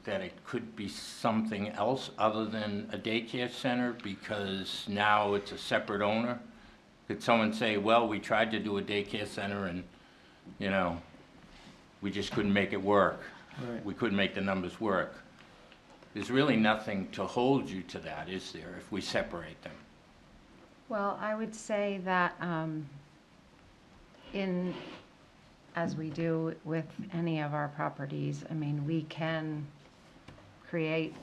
that it could be something else other than a daycare center, because now it's a separate owner? Could someone say, well, we tried to do a daycare center and, we just couldn't make it work. Right. We couldn't make the numbers work. There's really nothing to hold you to that, is there, if we separate them? Well, I would say that as we do with any of our properties, I mean, we can create,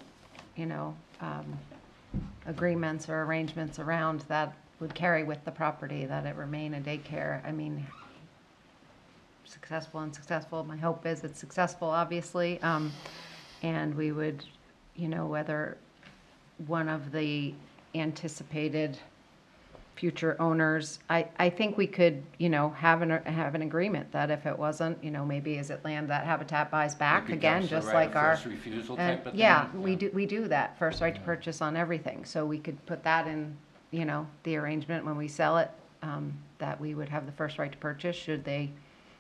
agreements or arrangements around that would carry with the property, that it remain a daycare. I mean, successful, unsuccessful, my hope is it's successful, obviously. And we would, whether one of the anticipated future owners, I think we could, have an agreement that if it wasn't, maybe is it land that Habitat buys back Maybe again, that's the just right like of our. first refusal type of thing? Yeah, we do that, first right to purchase on everything. So we could put that in, the arrangement when we sell it, that we would have the first right to purchase should they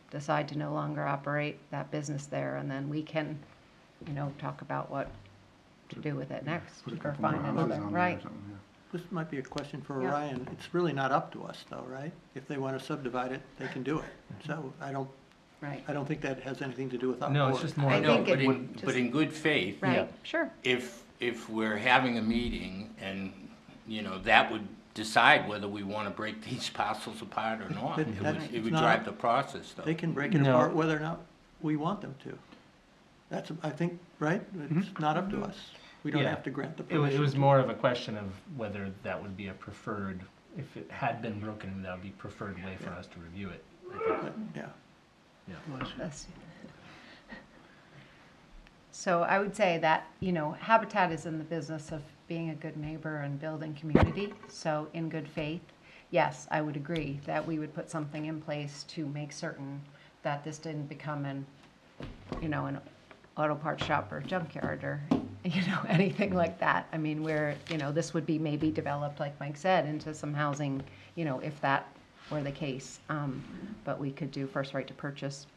decide to no longer operate that business there. And then we can, talk about what to do with it next Put a or couple more find houses another, on there or right? something, This might be a question for Yeah. Orion. It's really not up to us though, right? If they want to subdivide it, they can do it. So I Right, don't think that has anything to do with our No, board. it's just more. I No, think it but just- in good faith, right, sure. if we're having a meeting and, you know, that would decide whether we want to break these parcels apart or not. But It that's- would, it it's would not- drive the process though. They can break it No. apart whether or not we want them to. That's, I think, right? It's not up to us. We don't Yeah. have to grant the It was, permission. more of a question of whether that would be a preferred, if it had been broken, that would be preferred way for us to review it. I think. Yeah. Bless you. So I would say that, Habitat is in the business of being a good neighbor and building community. So in good faith, yes, I would agree that we would put something in place to make certain that this didn't become an auto parts shop or junkyard or, anything like that. I mean, where, this would be maybe developed, like Mike said, into some housing, if that were the case. But we could do first right to purchase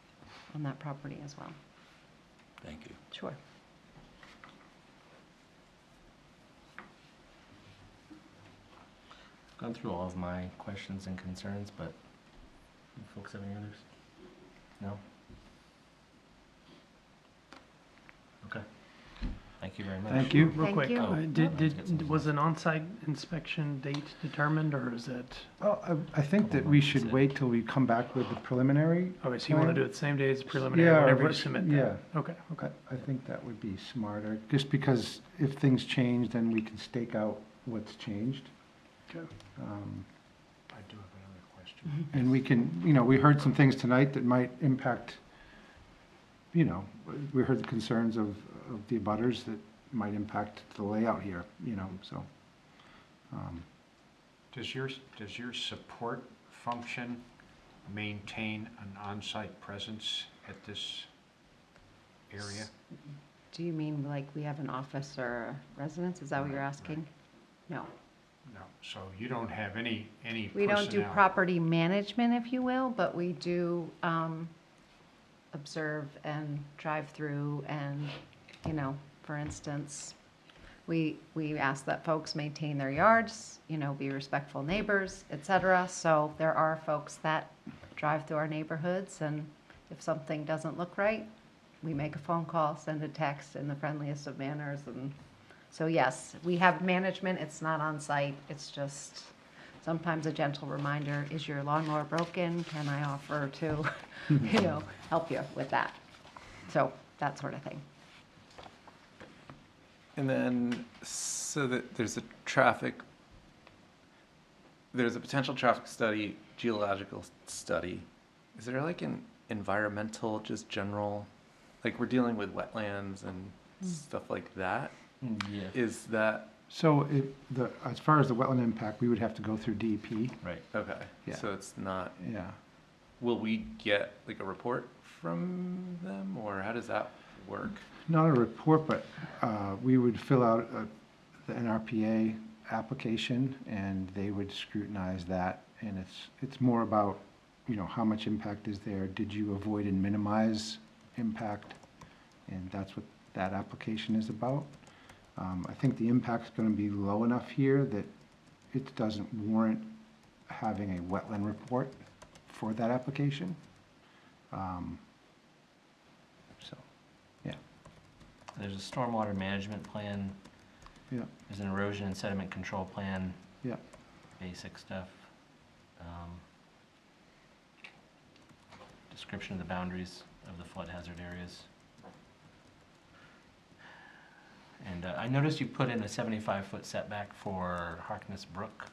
on that property as well. Thank you. Sure. Gone through all of my questions and concerns, but you folks have any others? No? Okay. Thank you very much. Thank you. Real Thank quick, you. Oh, was an on-site inspection date determined, or is it, Oh, I think that we should wait till we come back with the preliminary. okay, so you want to do it the same day as preliminary, Yeah, whenever you but- submit yeah. that? Okay, okay. I think that would be smarter, just because if things change, then we can stake out what's changed. Okay. I do have another question. And we can, we heard some things tonight that might impact, we heard the concerns of the abutters that might impact the layout here, so. Does your support function maintain an on-site presence at this area? Do you mean like we have an office or a residence? Is that what you're asking? No. No, so you don't have any We don't do personnel. property management, if you will, but we do observe and drive through and, for instance, we ask that folks maintain their yards, be respectful neighbors, et cetera. So there are folks that drive through our neighborhoods, and if something doesn't look right, we make a phone call, send a text in the friendliest of manners. And so yes, we have management. It's not on site. It's just sometimes a gentle reminder, is your lawnmower broken? Can I offer to, help you with that? So that sort of thing. And then, so that there's a potential traffic study, geological study. Is there like an environmental, just general, like we're dealing with wetlands and stuff like that? Yeah. Is that, So as far as the wetland impact, we would have to go through DEP. Right. okay, Yeah. so it's not, Yeah. will we get like a report from them, or how does that work? Not a report, but we would fill out the NRPA application, and they would scrutinize that. And it's more about, how much impact is there? Did you avoid and minimize impact? And that's what that application is about. I think the impact's going to be low enough here that it doesn't warrant having a wetland report for that application. So, yeah. There's a stormwater management plan. Yeah. There's an erosion and sediment control plan. Yeah. Basic stuff. Description of the boundaries of the flood hazard areas. And I noticed you put in a 75-foot setback for Harkness Brook.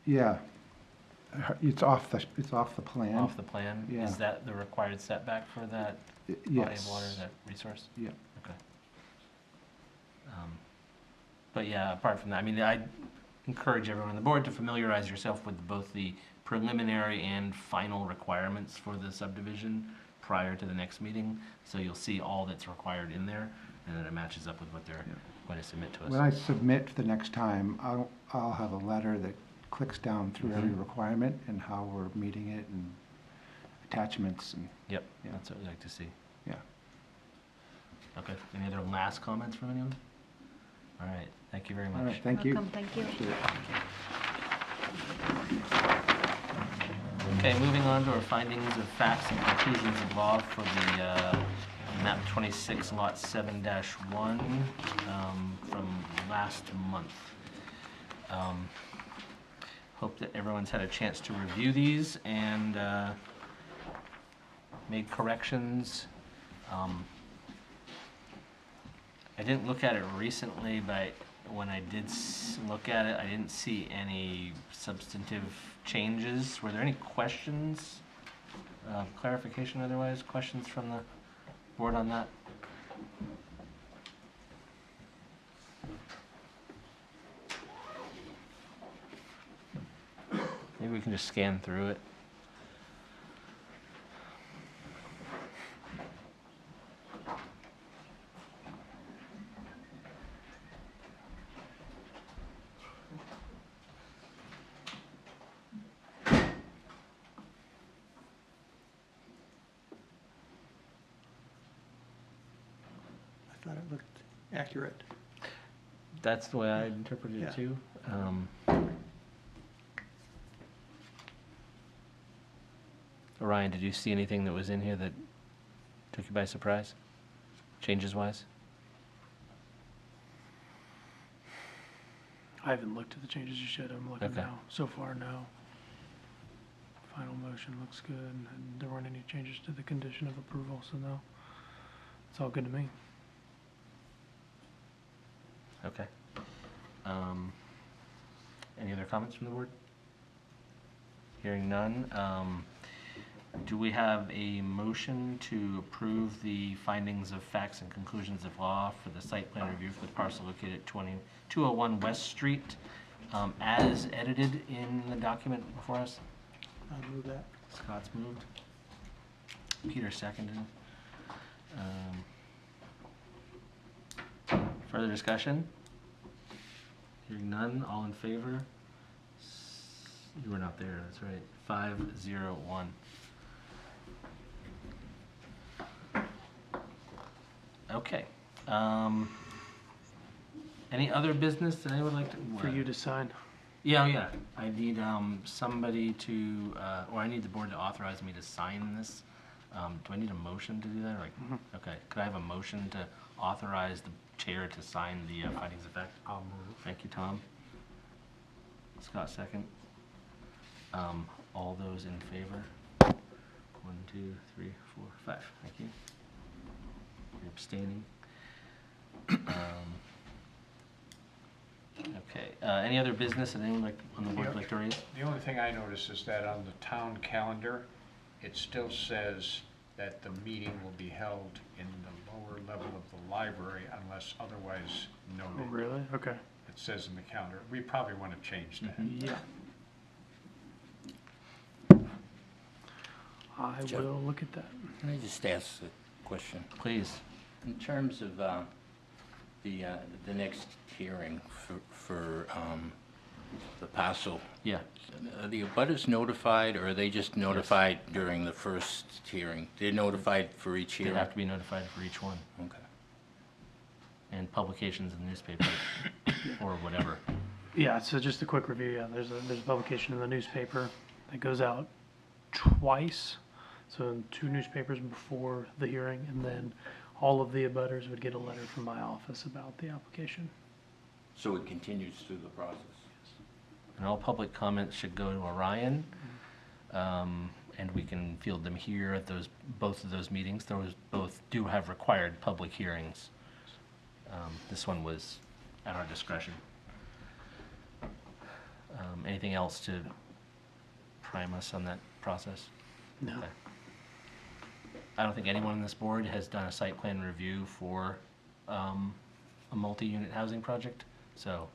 Yeah. It's off the plan. Off the plan? Yeah. Is that the required setback for that body Yes. of water, that resource? Yeah. Okay. But yeah, apart from that, I encourage everyone on the board to familiarize yourself with both the preliminary and final requirements for the subdivision prior to the next meeting. So you'll see all that's required in there, and then it matches up with what they're going to submit to us. When I submit the next time, I'll have a letter that clicks down through every requirement and how we're meeting it and attachments and. Yep, Yeah. that's what we'd like to see. Yeah. Okay, any other last comments from anyone? All right, thank you very All much. right, thank you. Welcome, thank you. Appreciate it. Okay, moving on to our findings of facts and conclusions of law for the map 26 lot 7-1 from last month. Hope that everyone's had a chance to review these and made corrections. I didn't look at it recently, but when I did look at it, I didn't see any substantive changes. Were there any questions, clarification otherwise, questions from the board on that? Maybe we can just scan through it. I thought it looked accurate. That's the way I interpreted Yeah. it too. Ryan, did you see anything that was in here that took you by surprise, changes-wise? I haven't looked at the changes you said. I'm looking Okay. now. So far, no. Final motion looks good, and there weren't any changes to the condition of approval, so no. It's all good to me. Okay. Any other comments from the board? Hearing none. Do we have a motion to approve the findings of facts and conclusions of law for the site plan review for the parcel located at 201 West Street as edited in the document before us? I'll move that. Scott's moved. Peter seconded. Further discussion? Hearing none, all in favor? You were not there, that's right. 5-0-1. Okay. Any other business that anyone would like to? For you to sign. Yeah. I need somebody to, or I need the board to authorize me to sign this. Do I need a motion to do that? Okay. Could I have a motion to authorize the chair to sign the findings of fact? I'll move. Thank you, Tom. Scott, second. All those in favor? 1, 2, 3, 4, 5. Thank you. You're abstaining. Okay. Any other business that anyone on the board would like to raise? The only thing I noticed is that on the town calendar, it still says that the meeting will be held in the lower level of the library unless otherwise Oh, noted. really? Okay. It says in the calendar. We probably want to change that. Yeah. I Jeff? will look at that. Can I just ask a question? Please. In terms of the next hearing for the parcel, Yeah. are the abutters notified, or are they just notified during the first hearing? They're notified for each They hearing? have to be notified for each one. Okay. And publications in the newspaper or whatever. Yeah, so just a quick review. Yeah, there's a publication in the newspaper that goes out twice. So in 2 newspapers before the hearing, and then all of the abutters would get a letter from my office about the application. So it continues through the process? And all public comments should go to Orion, and we can field them here at both of those meetings. Those both do have required public hearings. This one was at our discretion. Anything else to prime us on that process? No. Okay. I don't think anyone on this board has done a site plan review for a multi-unit housing project, so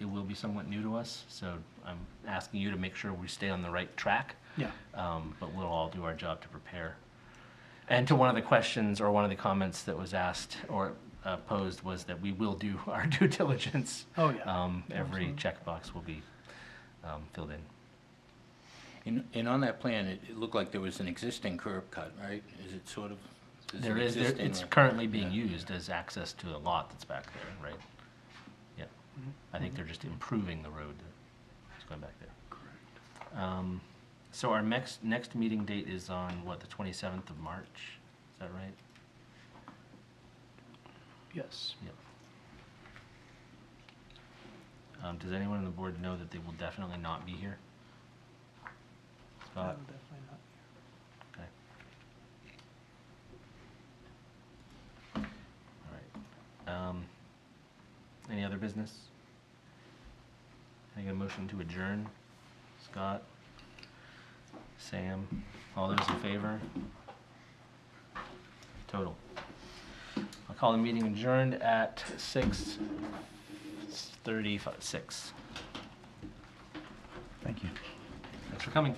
it will be somewhat new to us. So I'm asking you to make sure we stay on the right track. Yeah. But we'll all do our job to prepare. And to one of the questions or one of the comments that was asked or posed was that we will do our due diligence. Oh, yeah. Every Absolutely. checkbox will be filled in. And on that plan, it looked like there was an existing curb cut, right? Is it sort of? There is, existing it's or- currently being Yeah. used as access to a lot that's back there, right? I think they're just improving the road that's going back there. Correct. So our next meeting date is on, what, the 27th of March? Is that right? Yes. Yep. Does anyone on the board know that they will definitely not be here? Scott? Definitely not. Okay. All right. Any other business? Can I get a motion to adjourn? Scott? Sam? All those in favor? Total. I'll call the meeting adjourned at 6:36. Thank you. Thanks for coming.